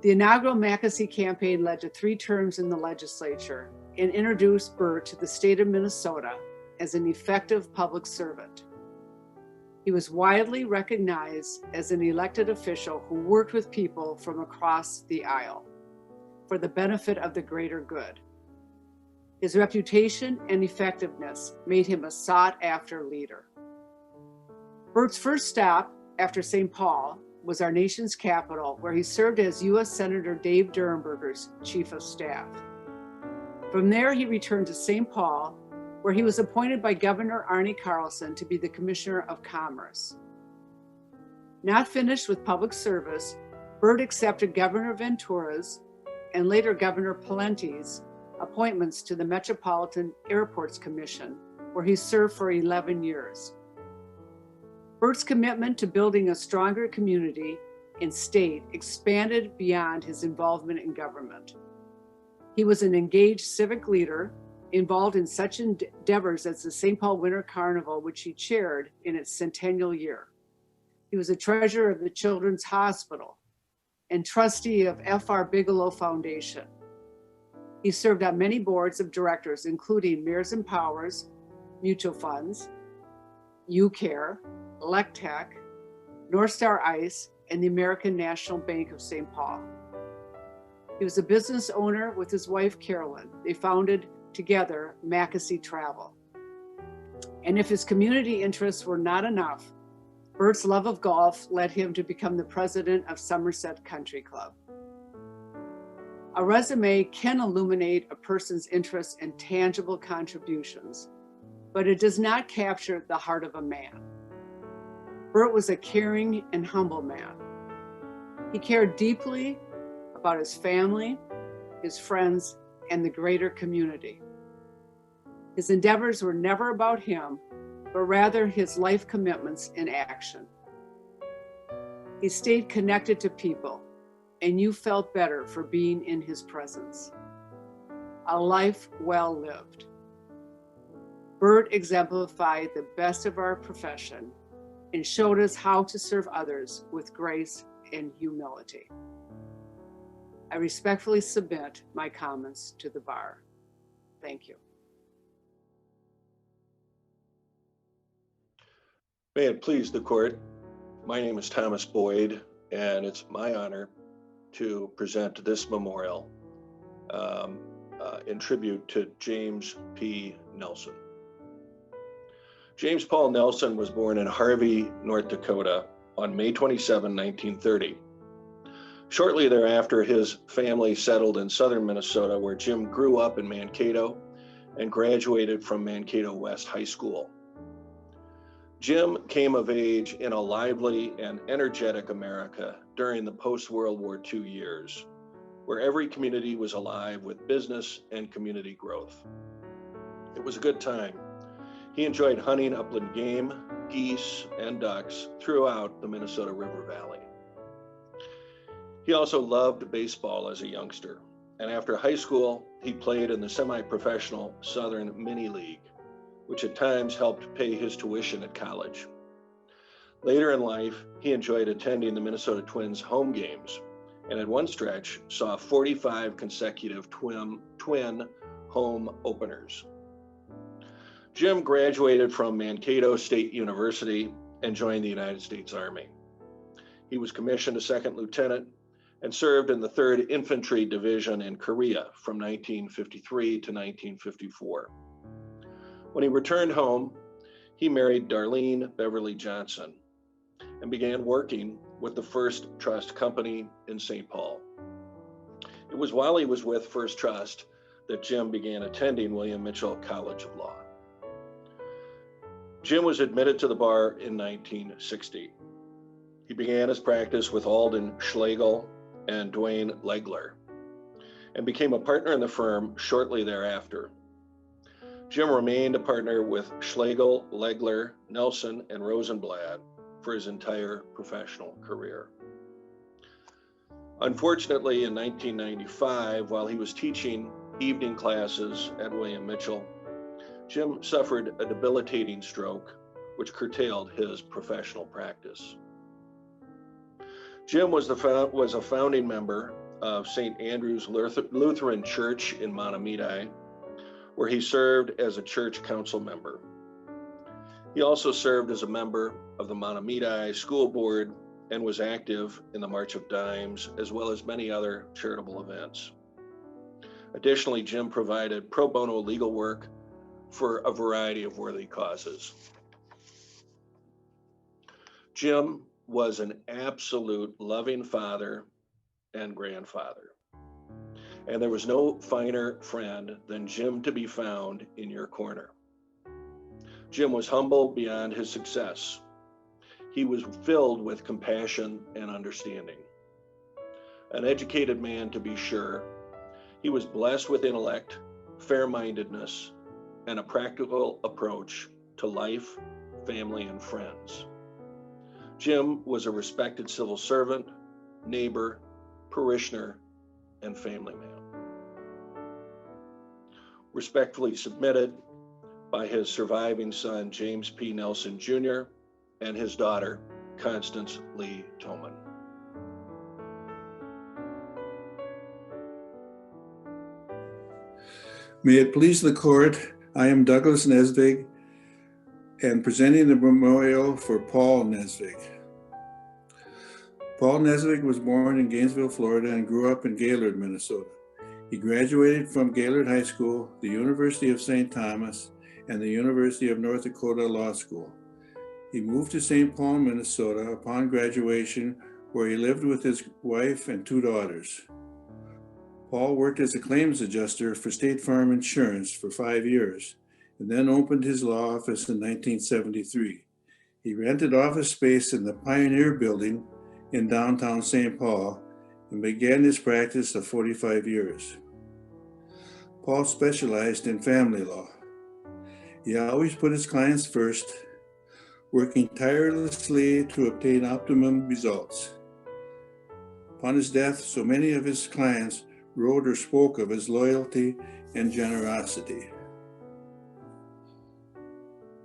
The inaugural Mackesy campaign led to 3 terms in the legislature and introduced Burt to the state of Minnesota as an effective public servant. He was widely recognized as an elected official who worked with people from across the aisle for the benefit of the greater good. His reputation and effectiveness made him a sought-after leader. Burt's first stop after St. Paul was our nation's capital, where he served as U.S. Senator Dave Durenberger's chief of staff. From there, he returned to St. Paul, where he was appointed by Governor Arne Carlson to be the Commissioner of Commerce. Not finished with public service, Burt accepted Governor Ventura's and later Governor Palente's appointments to the Metropolitan Airports Commission, where he served for 11 years. Burt's commitment to building a stronger community and state expanded beyond his involvement in government. He was an engaged civic leader involved in such endeavors as the St. Paul Winter Carnival, which he chaired in its centennial year. He was a treasurer of the Children's Hospital and trustee of F.R. Bigelow Foundation. He served on many boards of directors, including Mears and Powers, Mutual Funds, UCare, Electech, North Star Ice, and the American National Bank of St. Paul. He was a business owner with his wife, Carolyn. They founded together Mackesy Travel. And if his community interests were not enough, Burt's love of golf led him to become the president of Somerset Country Club. A resume can illuminate a person's interests and tangible contributions, but it does not capture the heart of a man. Burt was a caring and humble man. He cared deeply about his family, his friends, and the greater community. His endeavors were never about him, but rather his life commitments in action. He stayed connected to people, and you felt better for being in his presence. A life well lived. Burt exemplified the best of our profession and showed us how to serve others with grace and humility. I respectfully submit my comments to the bar. Thank you. May it please the court, my name is Thomas Boyd, and it's my honor to present this memorial in tribute to James P. Nelson. James Paul Nelson was born in Harvey, North Dakota on May 27, 1930. Shortly thereafter, his family settled in southern Minnesota, where Jim grew up in Mankato and graduated from Mankato West High School. Jim came of age in a lively and energetic America during the post-World War II years, where every community was alive with business and community growth. It was a good time, He enjoyed hunting upland game, geese, and ducks throughout the Minnesota River Valley. He also loved baseball as a youngster, and after high school, he played in the semi-professional Southern Mini League, which at times helped pay his tuition at college. Later in life, he enjoyed attending the Minnesota Twins home games, and at one stretch saw 45 consecutive twin home openers. Jim graduated from Mankato State University and joined the United States Army. He was commissioned a second lieutenant and served in the 3rd Infantry Division in Korea from 1953 to 1954. When he returned home, he married Darlene Beverly Johnson and began working with the First Trust Company in St. Paul. It was while he was with First Trust that Jim began attending William Mitchell College of Law. Jim was admitted to the bar in 1960. He began his practice with Alden Schlegel and Dwayne Legler and became a partner in the firm shortly thereafter. Jim remained a partner with Schlegel, Legler, Nelson, and Rosenblatt for his entire professional career. Unfortunately, in 1995, while he was teaching evening classes at William Mitchell, Jim suffered a debilitating stroke, which curtailed his professional practice. Jim was a founding member of St. Andrew's Lutheran Church in Mahtomedi, where he served as a church council member. He also served as a member of the Mahtomedi School Board and was active in the March of Dimes, as well as many other charitable events. Additionally, Jim provided pro bono legal work for a variety of worthy causes. Jim was an absolute loving father and grandfather, and there was no finer friend than Jim to be found in your corner. Jim was humble beyond his success. He was filled with compassion and understanding. An educated man, to be sure, he was blessed with intellect, fair-mindedness, and a practical approach to life, family, and friends. Jim was a respected civil servant, neighbor, parishioner, and family man. Respectfully submitted by his surviving son, James P. Nelson Jr., and his daughter, Constance Lee Toman. May it please the court, I am Douglas Nezvig and presenting the memorial for Paul Nezvig. Paul Nezvig was born in Gainesville, Florida and grew up in Gaylord, Minnesota. He graduated from Gaylord High School, the University of St. Thomas, and the University of North Dakota Law School. He moved to St. Paul, Minnesota upon graduation, where he lived with his wife and 2 daughters. Paul worked as a claims adjuster for State Farm Insurance for 5 years, and then opened his law office in 1973. He rented office space in the Pioneer Building in downtown St. Paul and began his practice of 45 years. Paul specialized in family law. He always put his clients first, working tirelessly to obtain optimum results. Upon his death, so many of his clients wrote or spoke of his loyalty and generosity.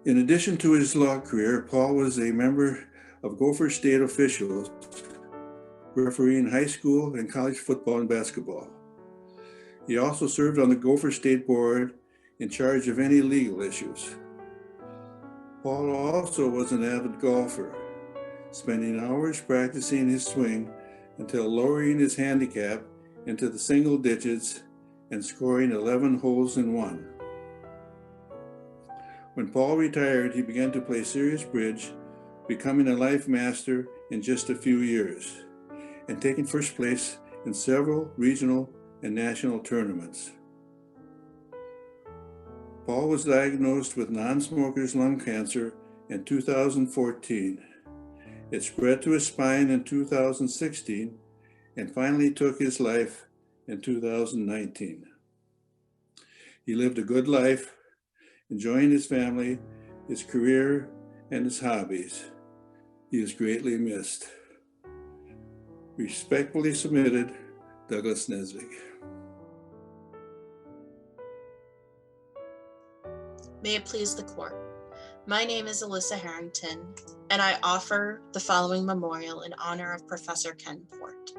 In addition to his law career, Paul was a member of Gopher State officials, refereeing high school and college football and basketball. He also served on the Gopher State Board in charge of any legal issues. Paul also was an avid golfer, spending hours practicing his swing until lowering his handicap into the single digits and scoring 11 holes in one. When Paul retired, he began to play serious bridge, becoming a life master in just a few years, and taking first place in several regional and national tournaments. Paul was diagnosed with non-smoker's lung cancer in 2014. It spread to his spine in 2016 and finally took his life in 2019. He lived a good life, enjoying his family his career, and his hobbies. He is greatly missed. Respectfully submitted, Douglas Nezvig. May it please the court. My name is Alyssa Harrington, and I offer the following memorial in honor of Professor Ken Port.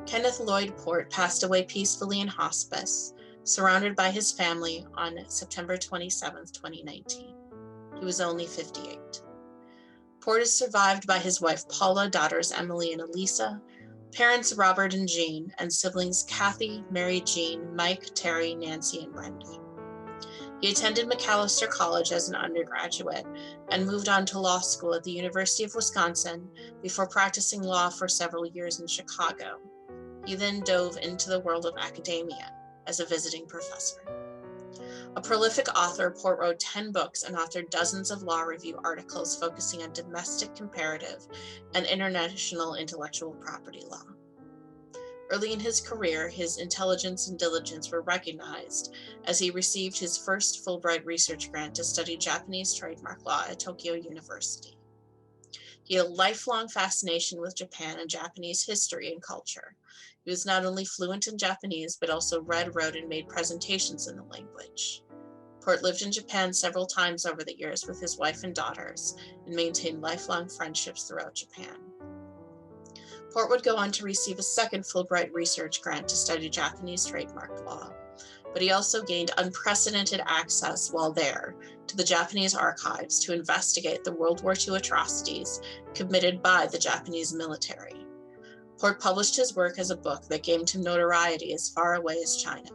Kenneth Lloyd Port passed away peacefully in hospice, surrounded by his family on September 27, 2019. He was only 58. Port is survived by his wife Paula, daughters Emily and Elisa, parents Robert and Jean, and siblings Kathy, Mary Jean, Mike, Terry, Nancy, and Brenda. He attended Macalester College as an undergraduate and moved on to law school at the University of Wisconsin before practicing law for several years in Chicago. He then dove into the world of academia as a visiting professor. A prolific author, Port wrote 10 books and authored dozens of law review articles focusing on domestic, comparative, and international intellectual property law. Early in his career, his intelligence and diligence were recognized as he received his first Fulbright research grant to study Japanese trademark law at Tokyo University. He had a lifelong fascination with Japan and Japanese history and culture. He was not only fluent in Japanese, but also read, wrote, and made presentations in the language. Port lived in Japan several times over the years with his wife and daughters and maintained lifelong friendships throughout Japan. Port would go on to receive a second Fulbright research grant to study Japanese trademark law, but he also gained unprecedented access while there to the Japanese archives to investigate the World War II atrocities committed by the Japanese military. Port published his work as a book that gained him notoriety as far away as China.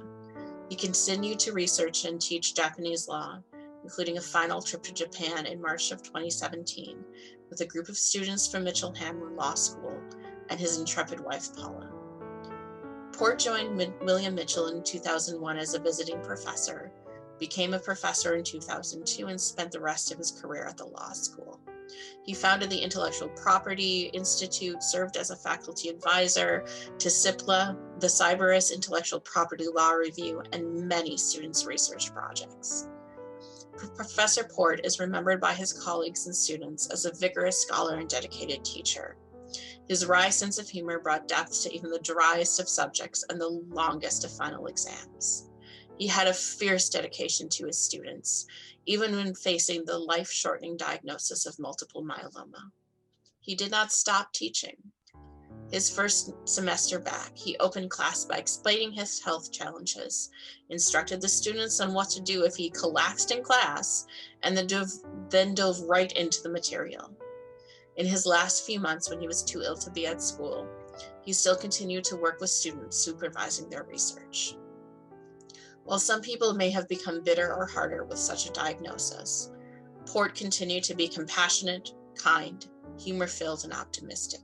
He continued to research and teach Japanese law, including a final trip to Japan in March of 2017 with a group of students from Mitchell Hamlin Law School and his intrepid wife, Paula. Port joined William Mitchell in 2001 as a visiting professor, became a professor in 2002, and spent the rest of his career at the law school. He founded the Intellectual Property Institute, served as a faculty advisor to CIPLA, the Cyberus Intellectual Property Law Review, and many students' research projects. Professor Port is remembered by his colleagues and students as a vigorous scholar and dedicated teacher. His wry sense of humor brought depth to even the driest of subjects and the longest of final exams. He had a fierce dedication to his students, even when facing the life-shortening diagnosis of multiple myeloma. He did not stop teaching. His first semester back, he opened class by explaining his health challenges, instructed the students on what to do if he collapsed in class, and then dove right into the material. In his last few months, when he was too ill to be at school, he still continued to work with students, supervising their research. While some people may have become bitter or harder with such a diagnosis, Port continued to be compassionate, kind, humor-filled, and optimistic.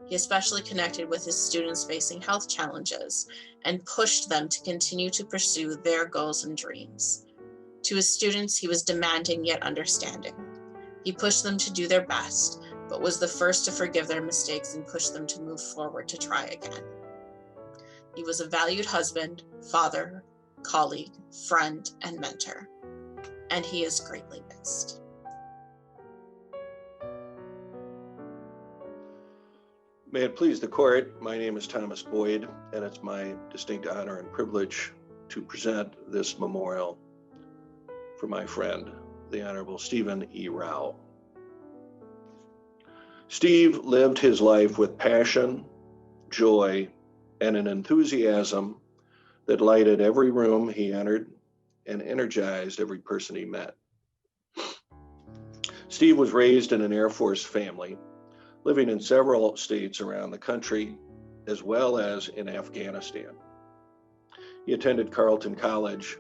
He especially connected with his students facing health challenges and pushed them to continue to pursue their goals and dreams. To his students, he was demanding yet understanding. He pushed them to do their best, but was the first to forgive their mistakes and push them to move forward to try again. He was a valued husband, father, colleague, friend, and mentor, and he is greatly missed. May it please the court, my name is Thomas Boyd, and it's my distinct honor and privilege to present this memorial for my friend, the Honorable Stephen E. Rao. Steve lived his life with passion, joy, and an enthusiasm that lighted every room he entered and energized every person he met. Steve was raised in an Air Force family, living in several states around the country, as well as in Afghanistan. He attended Carleton College,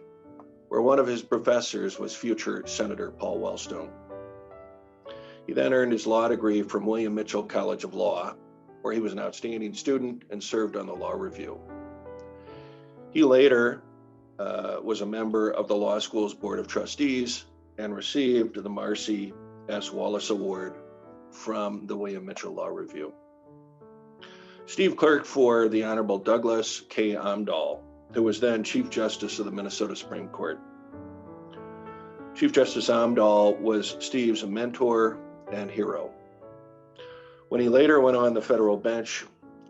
where one of his professors was future Senator Paul Wellstone. He then earned his law degree from William Mitchell College of Law, where he was an outstanding student and served on the law review. He later was a member of the law school's Board of Trustees and received the Marcy S. Wallace Award from the William Mitchell Law Review. Steve clerked for the Honorable Douglas K. Amdahl, who was then Chief Justice of the Minnesota Supreme Court. Chief Justice Amdahl was Steve's mentor and hero. When he later went on the federal bench,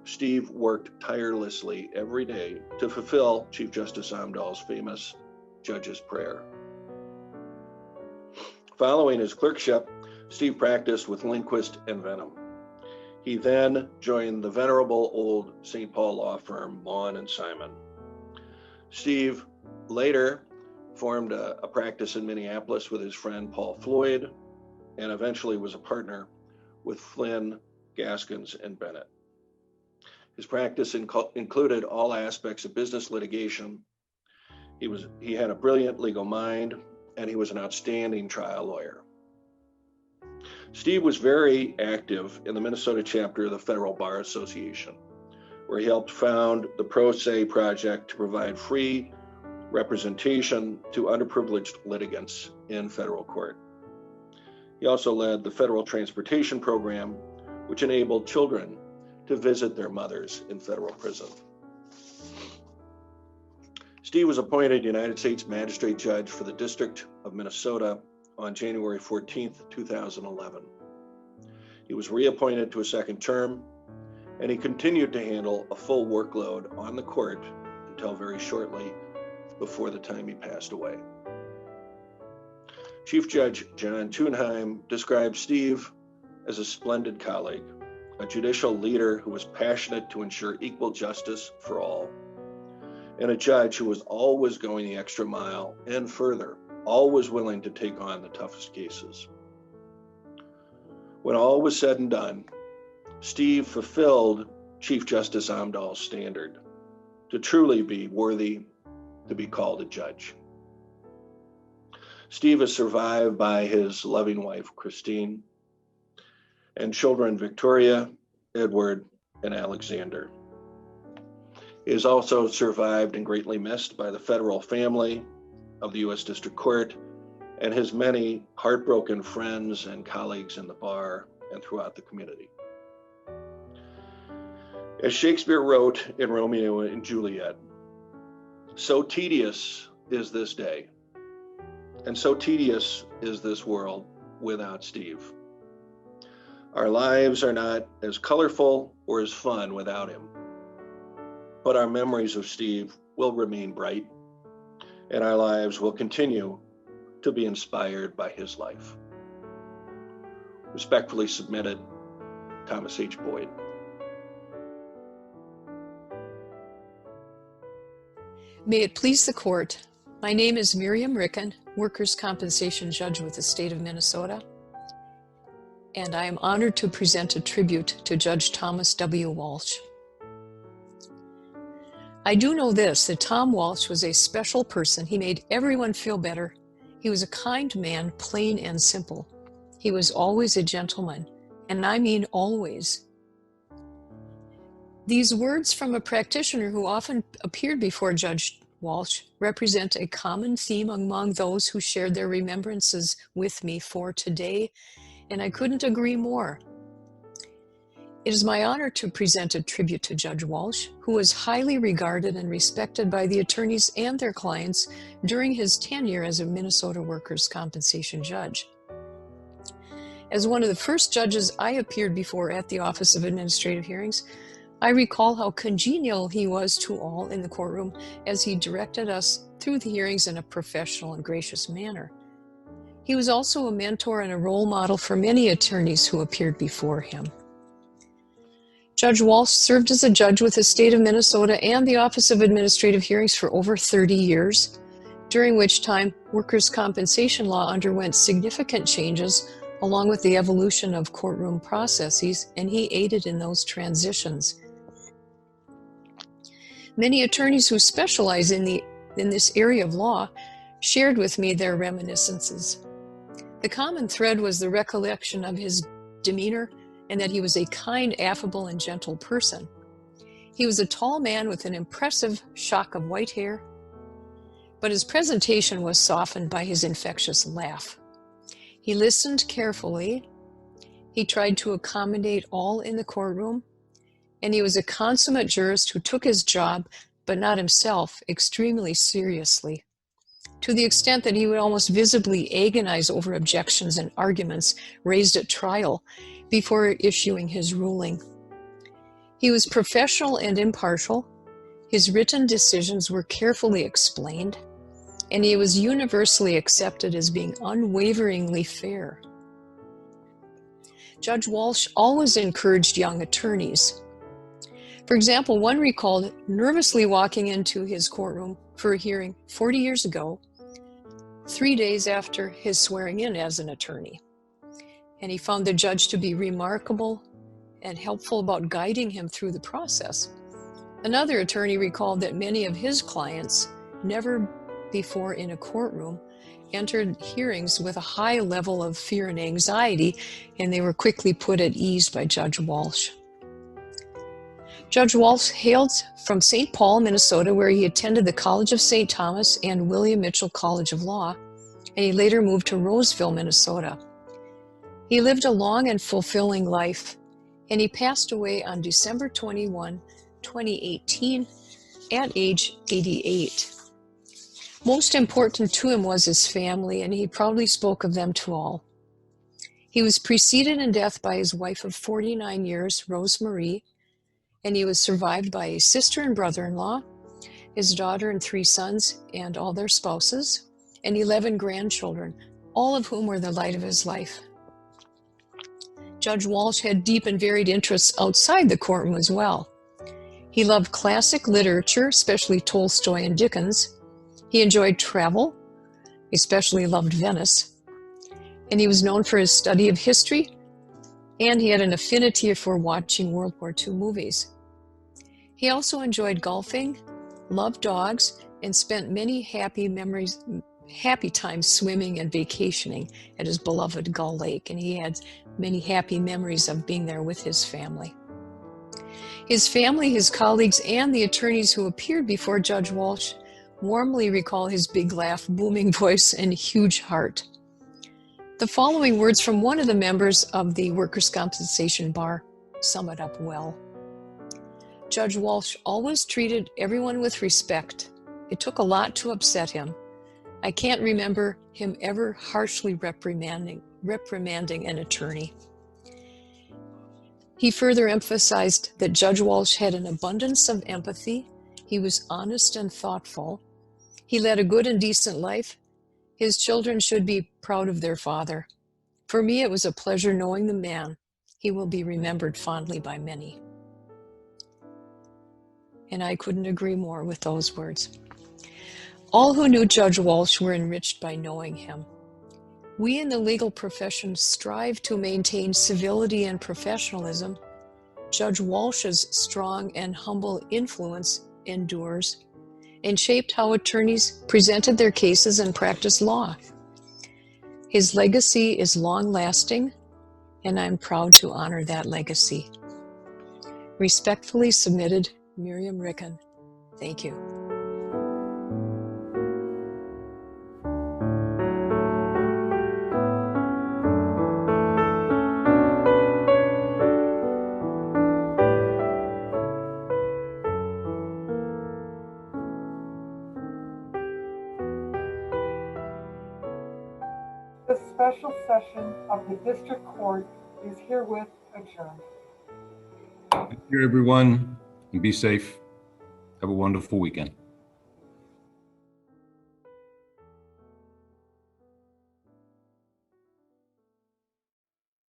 Steve worked tirelessly every day to fulfill Chief Justice Amdahl's famous judge's prayer. Following his clerkship, Steve practiced with Lindquist and Venom. He then joined the venerable old St. Paul law firm, Lawn and Simon. Steve later formed a practice in Minneapolis with his friend Paul Floyd, and eventually was a partner with Flynn, Gaskins, and Bennett. His practice included all aspects of business litigation. He had a brilliant legal mind, and he was an outstanding trial lawyer. Steve was very active in the Minnesota chapter of the Federal Bar Association, where he helped found the Pro Se Project to provide free representation to underprivileged litigants in federal court. He also led the Federal Transportation Program, which enabled children to visit their mothers in federal prison. Steve was appointed United States Magistrate Judge for the District of Minnesota on January 14th, 2011. He was reappointed to a second term, and he continued to handle a full workload on the court until very shortly before the time he passed away. Chief Judge John Thunheim described Steve as a splendid colleague, a judicial leader who was passionate to ensure equal justice for all, and a judge who was always going the extra mile and further, always willing to take on the toughest cases. When all was said and done, Steve fulfilled Chief Justice Amdahl's standard to truly be worthy to be called a judge. Steve is survived by his loving wife, Christine, and children, Victoria, Edward, and Alexander. He is also survived and greatly missed by the federal family of the U.S. District Court and his many heartbroken friends and colleagues in the bar and throughout the community. As Shakespeare wrote in Romeo and Juliet, so tedious is this day, and so tedious is this world without Steve. Our lives are not as colorful or as fun without him, but our memories of Steve will remain bright, and our lives will continue to be inspired by his life. Respectfully submitted, Thomas H. Boyd. May it please the court, my name is Miriam Ricken, Workers' Compensation Judge with the state of Minnesota, and I am honored to present a tribute to Judge Thomas W. Walsh. I do know this, that Tom Walsh was a special person. He made everyone feel better. He was a kind man, plain and simple. He was always a gentleman, and I mean always. These words from a practitioner who often appeared before Judge Walsh represent a common theme among those who shared their remembrances with me for today, and I couldn't agree more. It is my honor to present a tribute to Judge Walsh, who was highly regarded and respected by the attorneys and their clients during his tenure as a Minnesota workers' compensation judge. As one of the first judges I appeared before at the Office of Administrative Hearings, I recall how congenial he was to all in the courtroom as he directed us through the hearings in a professional and gracious manner. He was also a mentor and a role model for many attorneys who appeared before him. Judge Walsh served as a judge with the state of Minnesota and the Office of Administrative Hearings for over 30 years, during which time workers' compensation law underwent significant changes along with the evolution of courtroom processes, and he aided in those transitions. Many attorneys who specialize in this area of law shared with me their reminiscences. The common thread was the recollection of his demeanor and that he was a kind, affable, and gentle person. He was a tall man with an impressive shock of white hair, but his presentation was softened by his infectious laugh. He listened carefully, he tried to accommodate all in the courtroom, and he was a consummate jurist who took his job, but not himself, extremely seriously. to the extent that he would almost visibly agonize over objections and arguments raised at trial before issuing his ruling. He was professional and impartial. His written decisions were carefully explained, and he was universally accepted as being unwaveringly fair. Judge Walsh always encouraged young attorneys. For example, one recalled nervously walking into his courtroom for a hearing 40 years ago, 3 days after his swearing in as an attorney. And he found the judge to be remarkable and helpful about guiding him through the process. Another attorney recalled that many of his clients, never before in a courtroom, entered hearings with a high level of fear and anxiety, and they were quickly put at ease by Judge Walsh. Judge Walsh hailed from St. Paul, Minnesota, where he attended the College of St. Thomas and William Mitchell College of Law, and he later moved to Roseville, Minnesota. He lived a long and fulfilling life, and he passed away on December 21, 2018, at age 88. Most important to him was his family, and he proudly spoke of them to all. He was preceded in death by his wife of 49 years, Rose Marie, and he was survived by a sister and brother-in-law, his daughter and 3 sons and all their spouses, and 11 grandchildren, all of whom were the light of his life. Judge Walsh had deep and varied interests outside the courtroom as well. He loved classic literature, especially Tolstoy and Dickens. He enjoyed travel, especially loved Venice, and he was known for his study of history, and he had an affinity for watching World War II movies. He also enjoyed golfing, loved dogs, and spent many happy times swimming and vacationing at his beloved Gull Lake, and he had many happy memories of being there with his family. His family, his colleagues, and the attorneys who appeared before Judge Walsh warmly recall his big laugh, booming voice, and huge heart. The following words from one of the members of the Workers' Compensation Bar sum it up well. Judge Walsh always treated everyone with respect. It took a lot to upset him. I can't remember him ever harshly reprimanding an attorney. He further emphasized that Judge Walsh had an abundance of empathy. He was honest and thoughtful. He led a good and decent life. His children should be proud of their father. For me, it was a pleasure knowing the man. He will be remembered fondly by many. And I couldn't agree more with those words. All who knew Judge Walsh were enriched by knowing him. We in the legal profession strive to maintain civility and professionalism. Judge Walsh's strong and humble influence endures and shaped how attorneys presented their cases and practiced law. His legacy is long-lasting, and I'm proud to honor that legacy. Respectfully submitted, Miriam Ricken. Thank you. This special session of the District Court is herewith adjourned. Thank you, everyone, and be safe. Have a wonderful weekend.